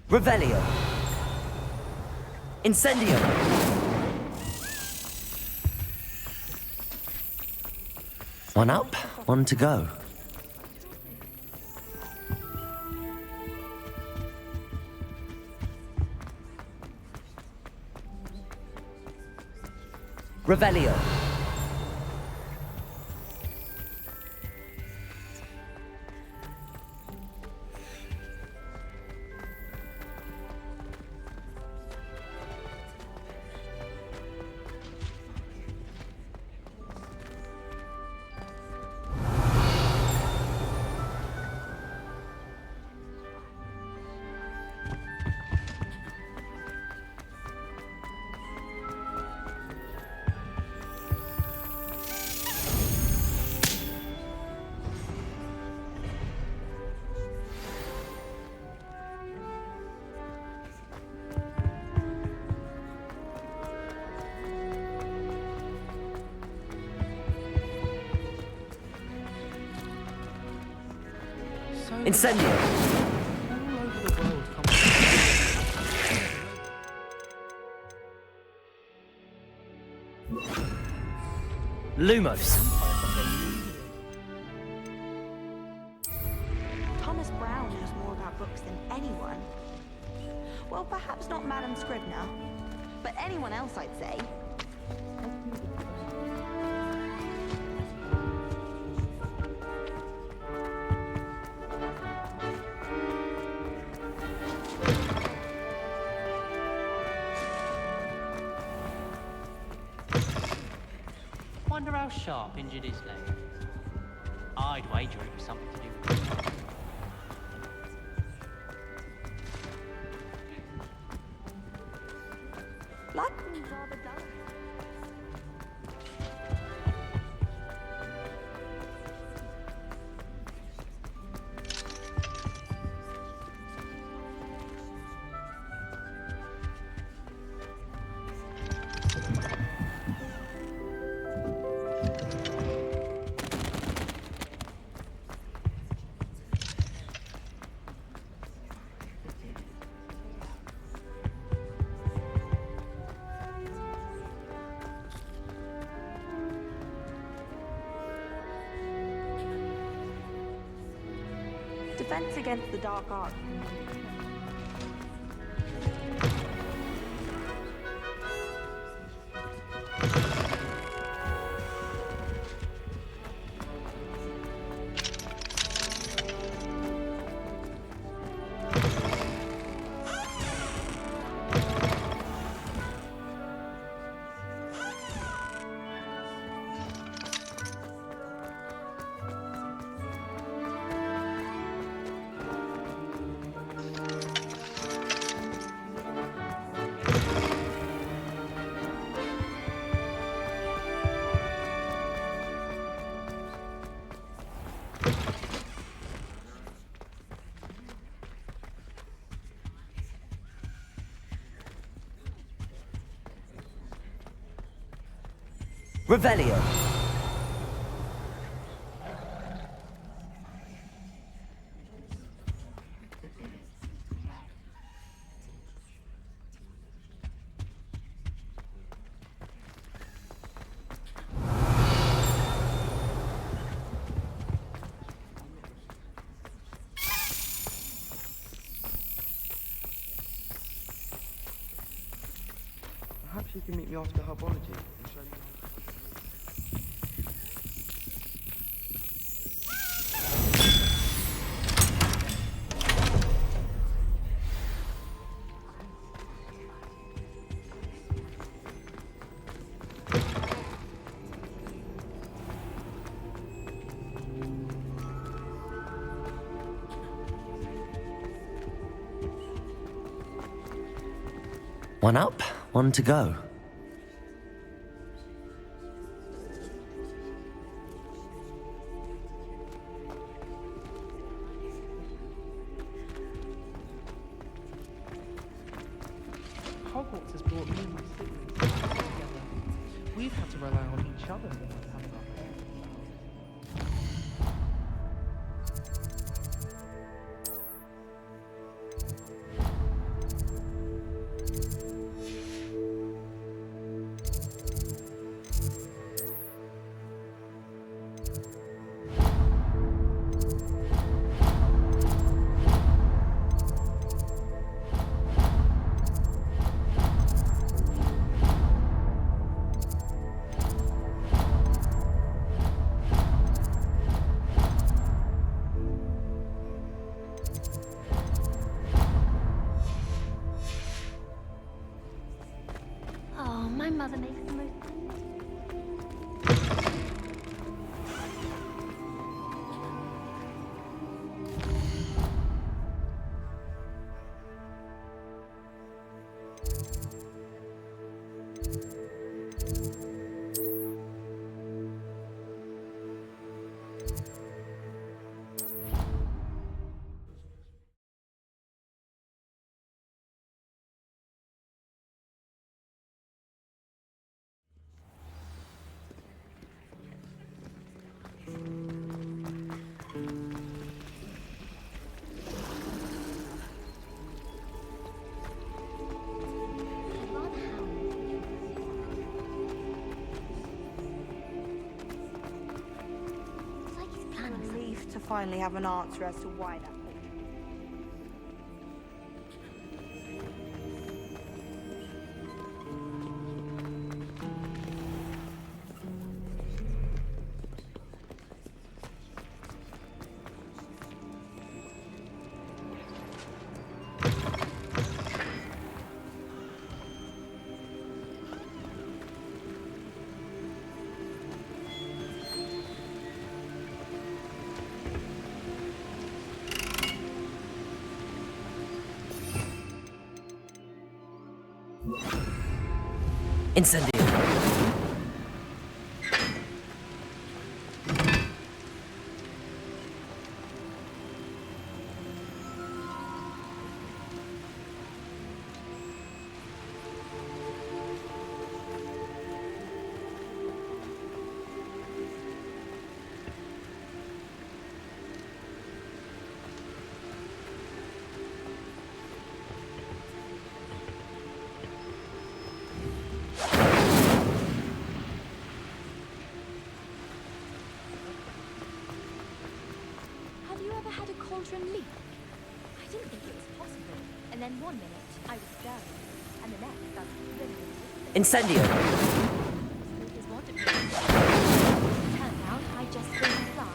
Revelio. Incendio. One up, one to go. Revelio. Incendio. Lumos. Thomas Brown knows more about books than anyone. Well, perhaps not Madam Scribner, but anyone else, I'd say. Wonder how Sharp injured his leg. I'd wager it was something to do with it. Blood seems rather dull. Defense against the dark arts. Revelio. Perhaps you can meet me after herbology and show me. One up, one to go. Hogwarts has brought numerous siblings together. We've had to rely on each other when we've had our parents. Oh, my mother makes the most. Relieved to finally have an answer as to why that. Incendio. cauldron leak? I didn't think it was possible. And then one minute I was stirring, and the next I was swimming. Incendio! Turned out I just couldn't fly.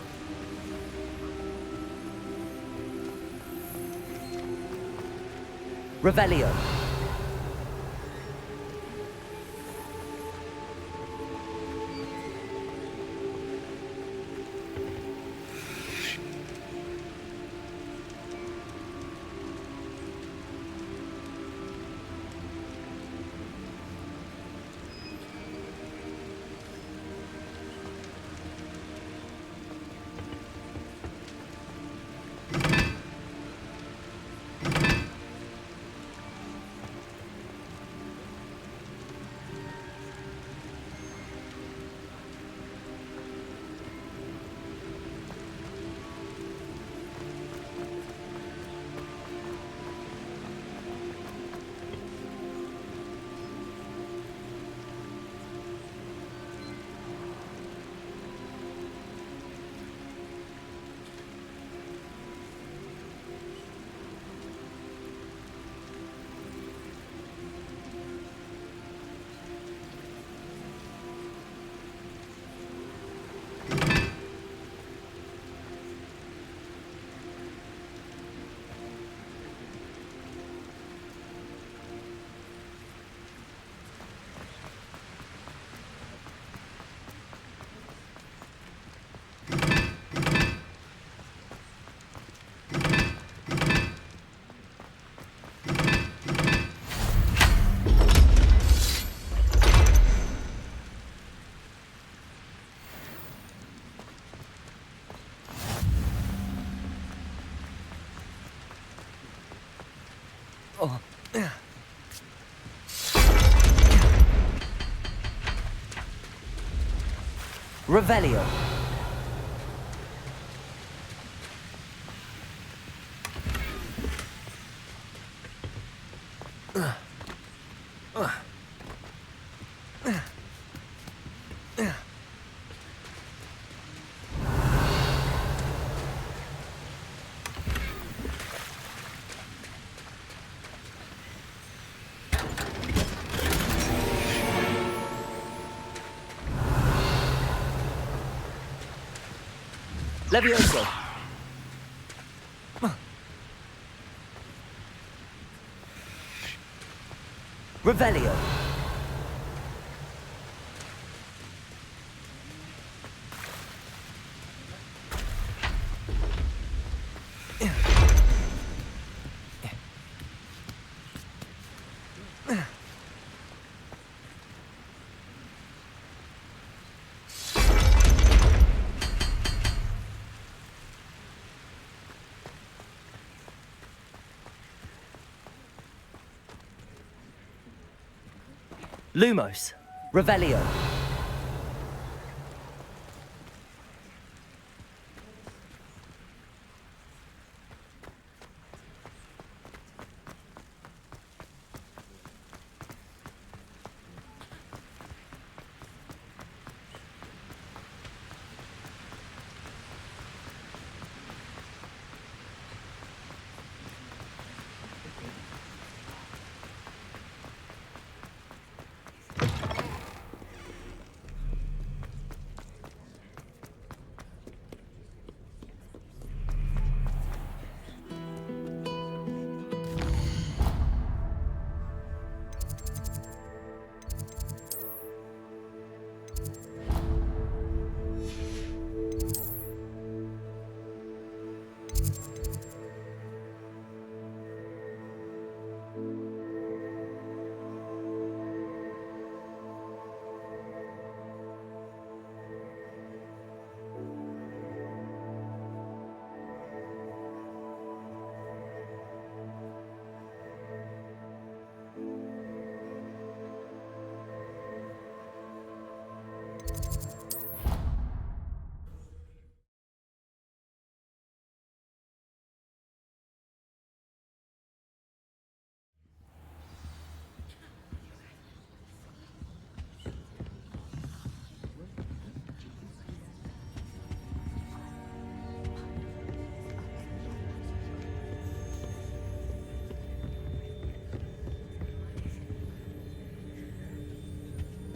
Revelio. Revelio. Levioso. Revelio. Lumos. Revelio.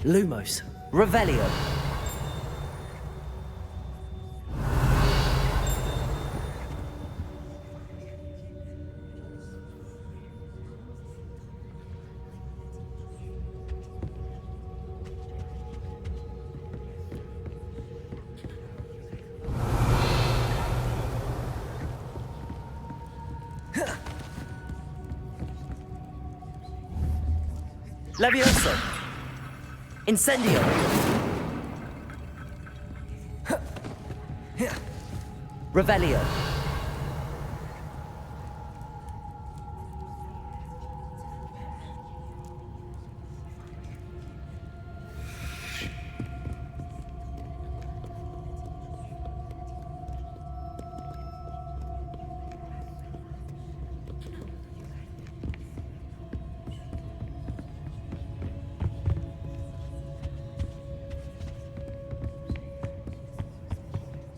Lumos. Revelio. Levioso. Incendio. Revelio.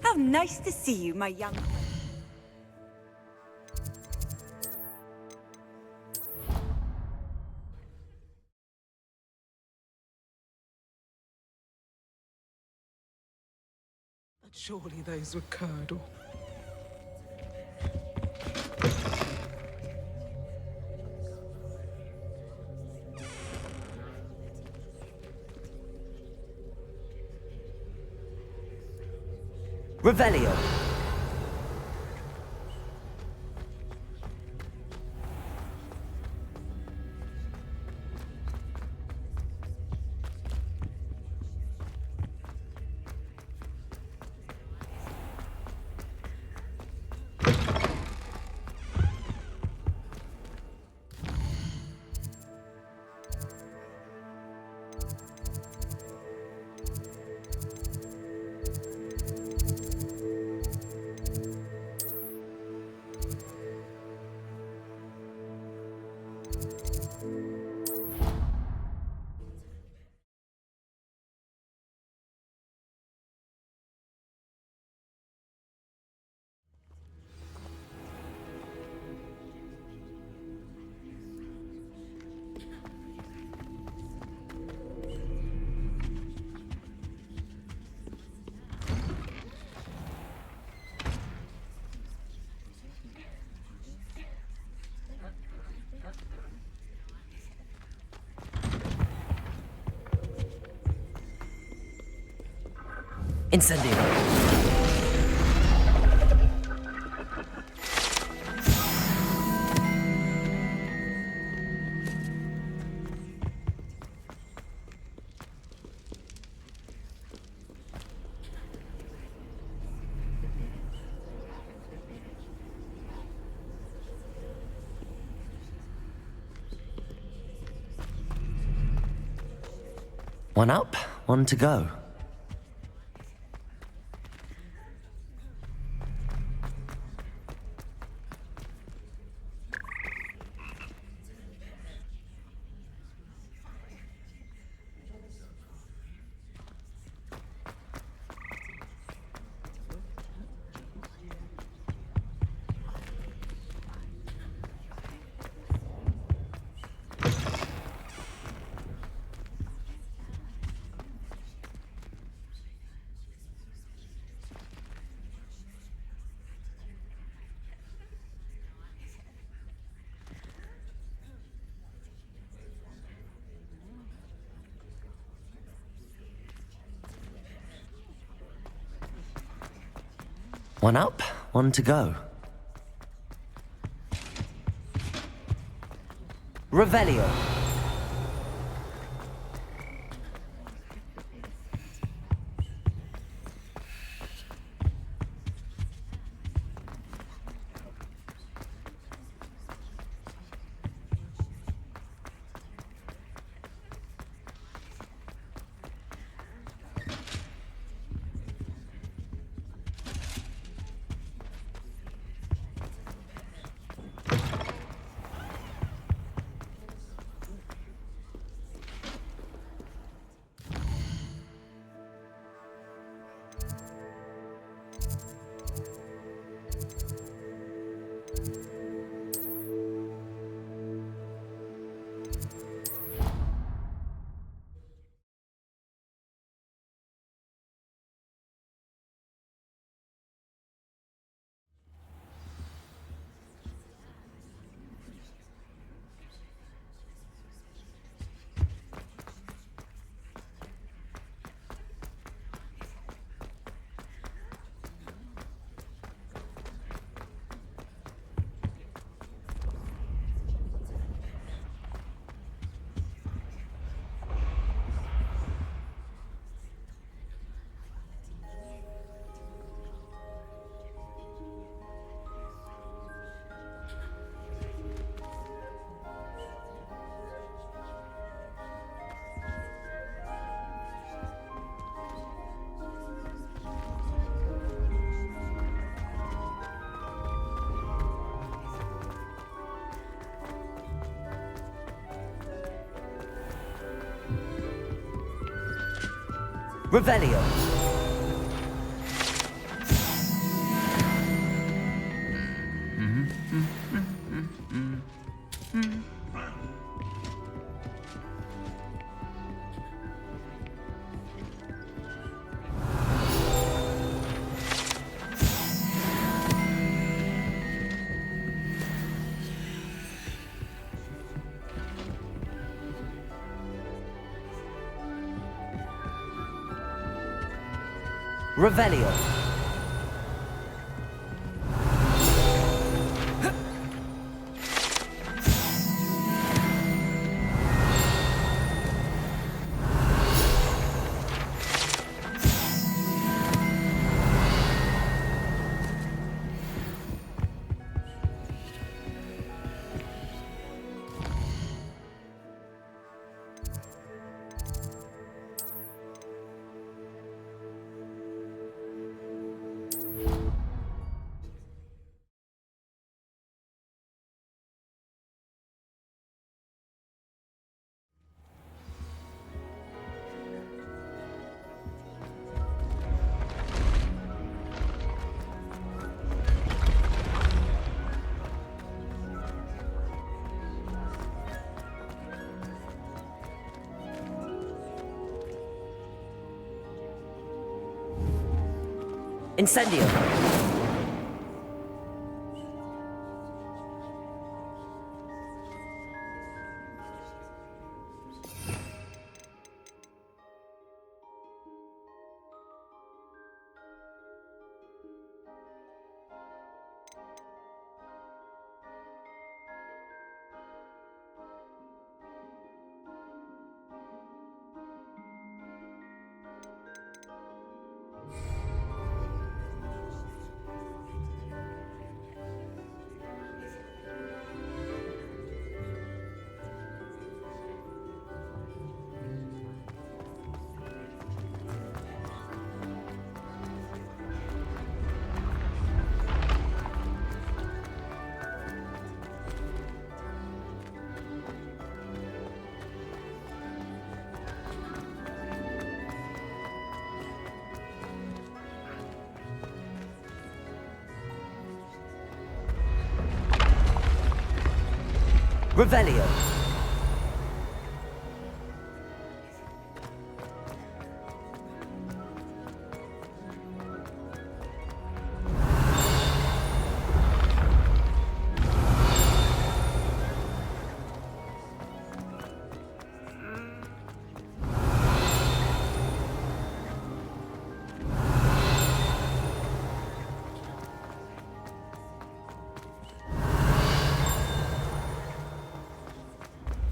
How nice to see you, my young... But surely those were curdle. Revelio. Incendio. One up, one to go. One up, one to go. Revelio. Revelio. Revelio. Incendio. Revelio.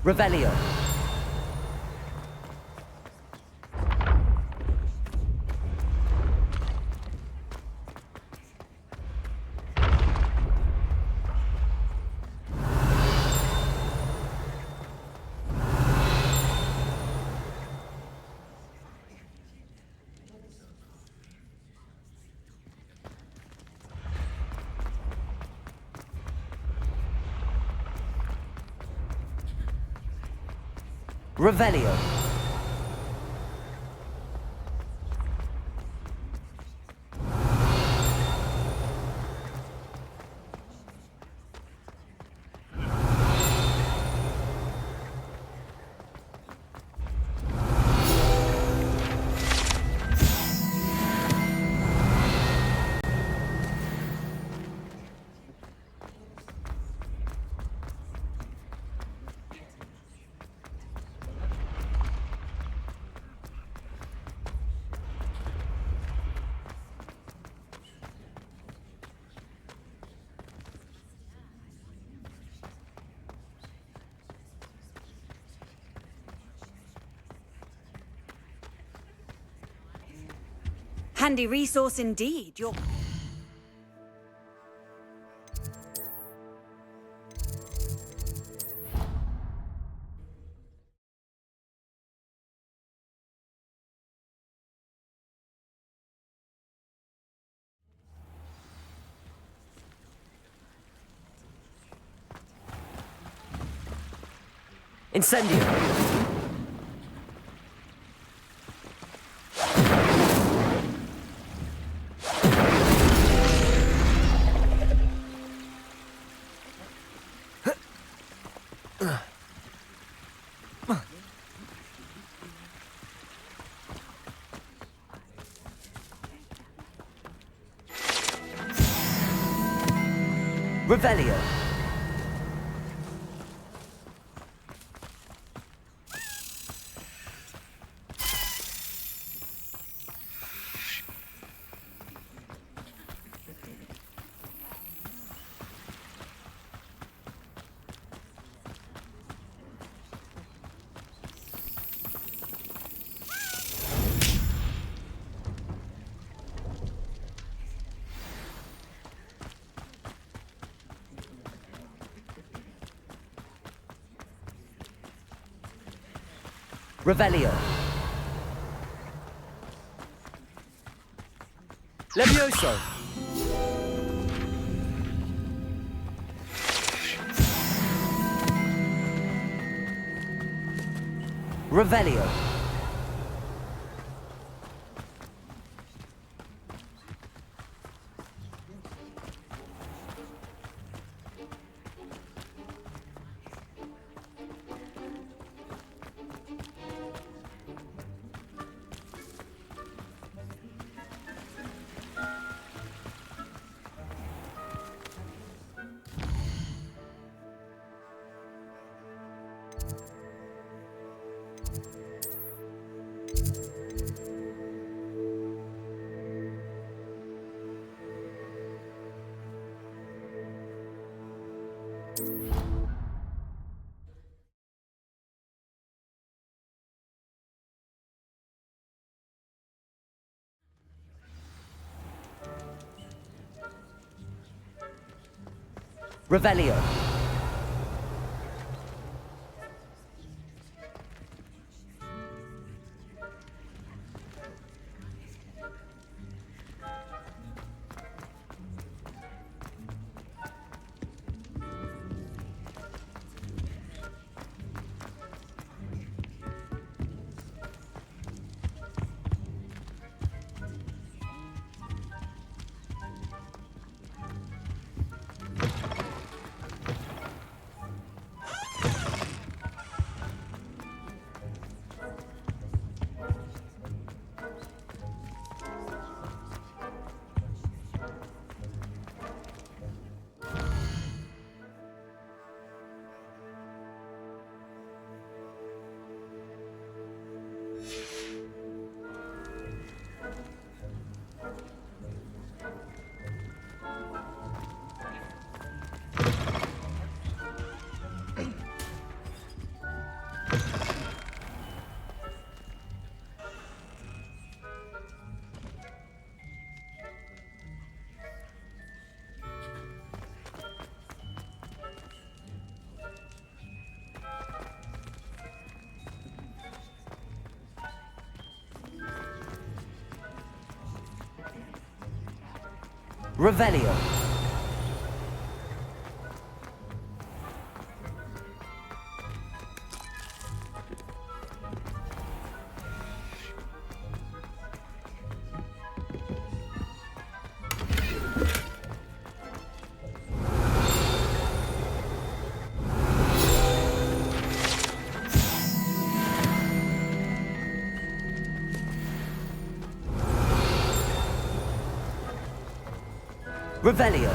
Revelio. Revelio. Handy resource indeed. You're... Incendio. Revelio. Revelio. Levioso. Revelio. Revelio. Revelio. Revelio.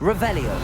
Revelio.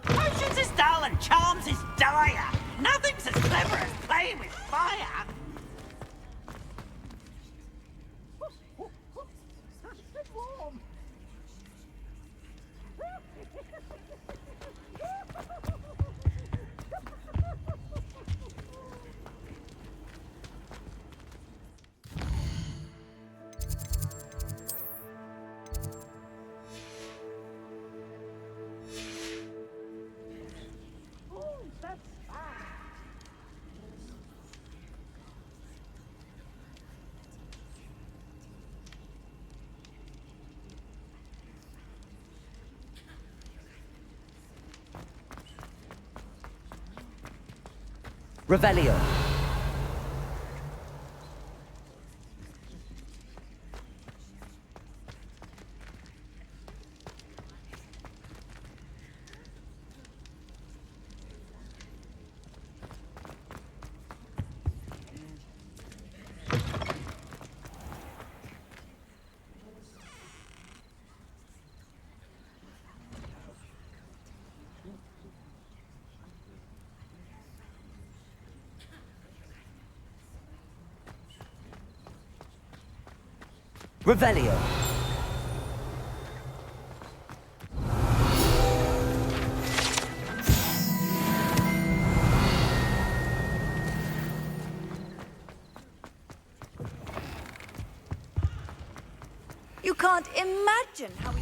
Potions is dull and charms is dire. Nothing's as clever as playing with fire. Revelio. Revelio. You can't imagine how we...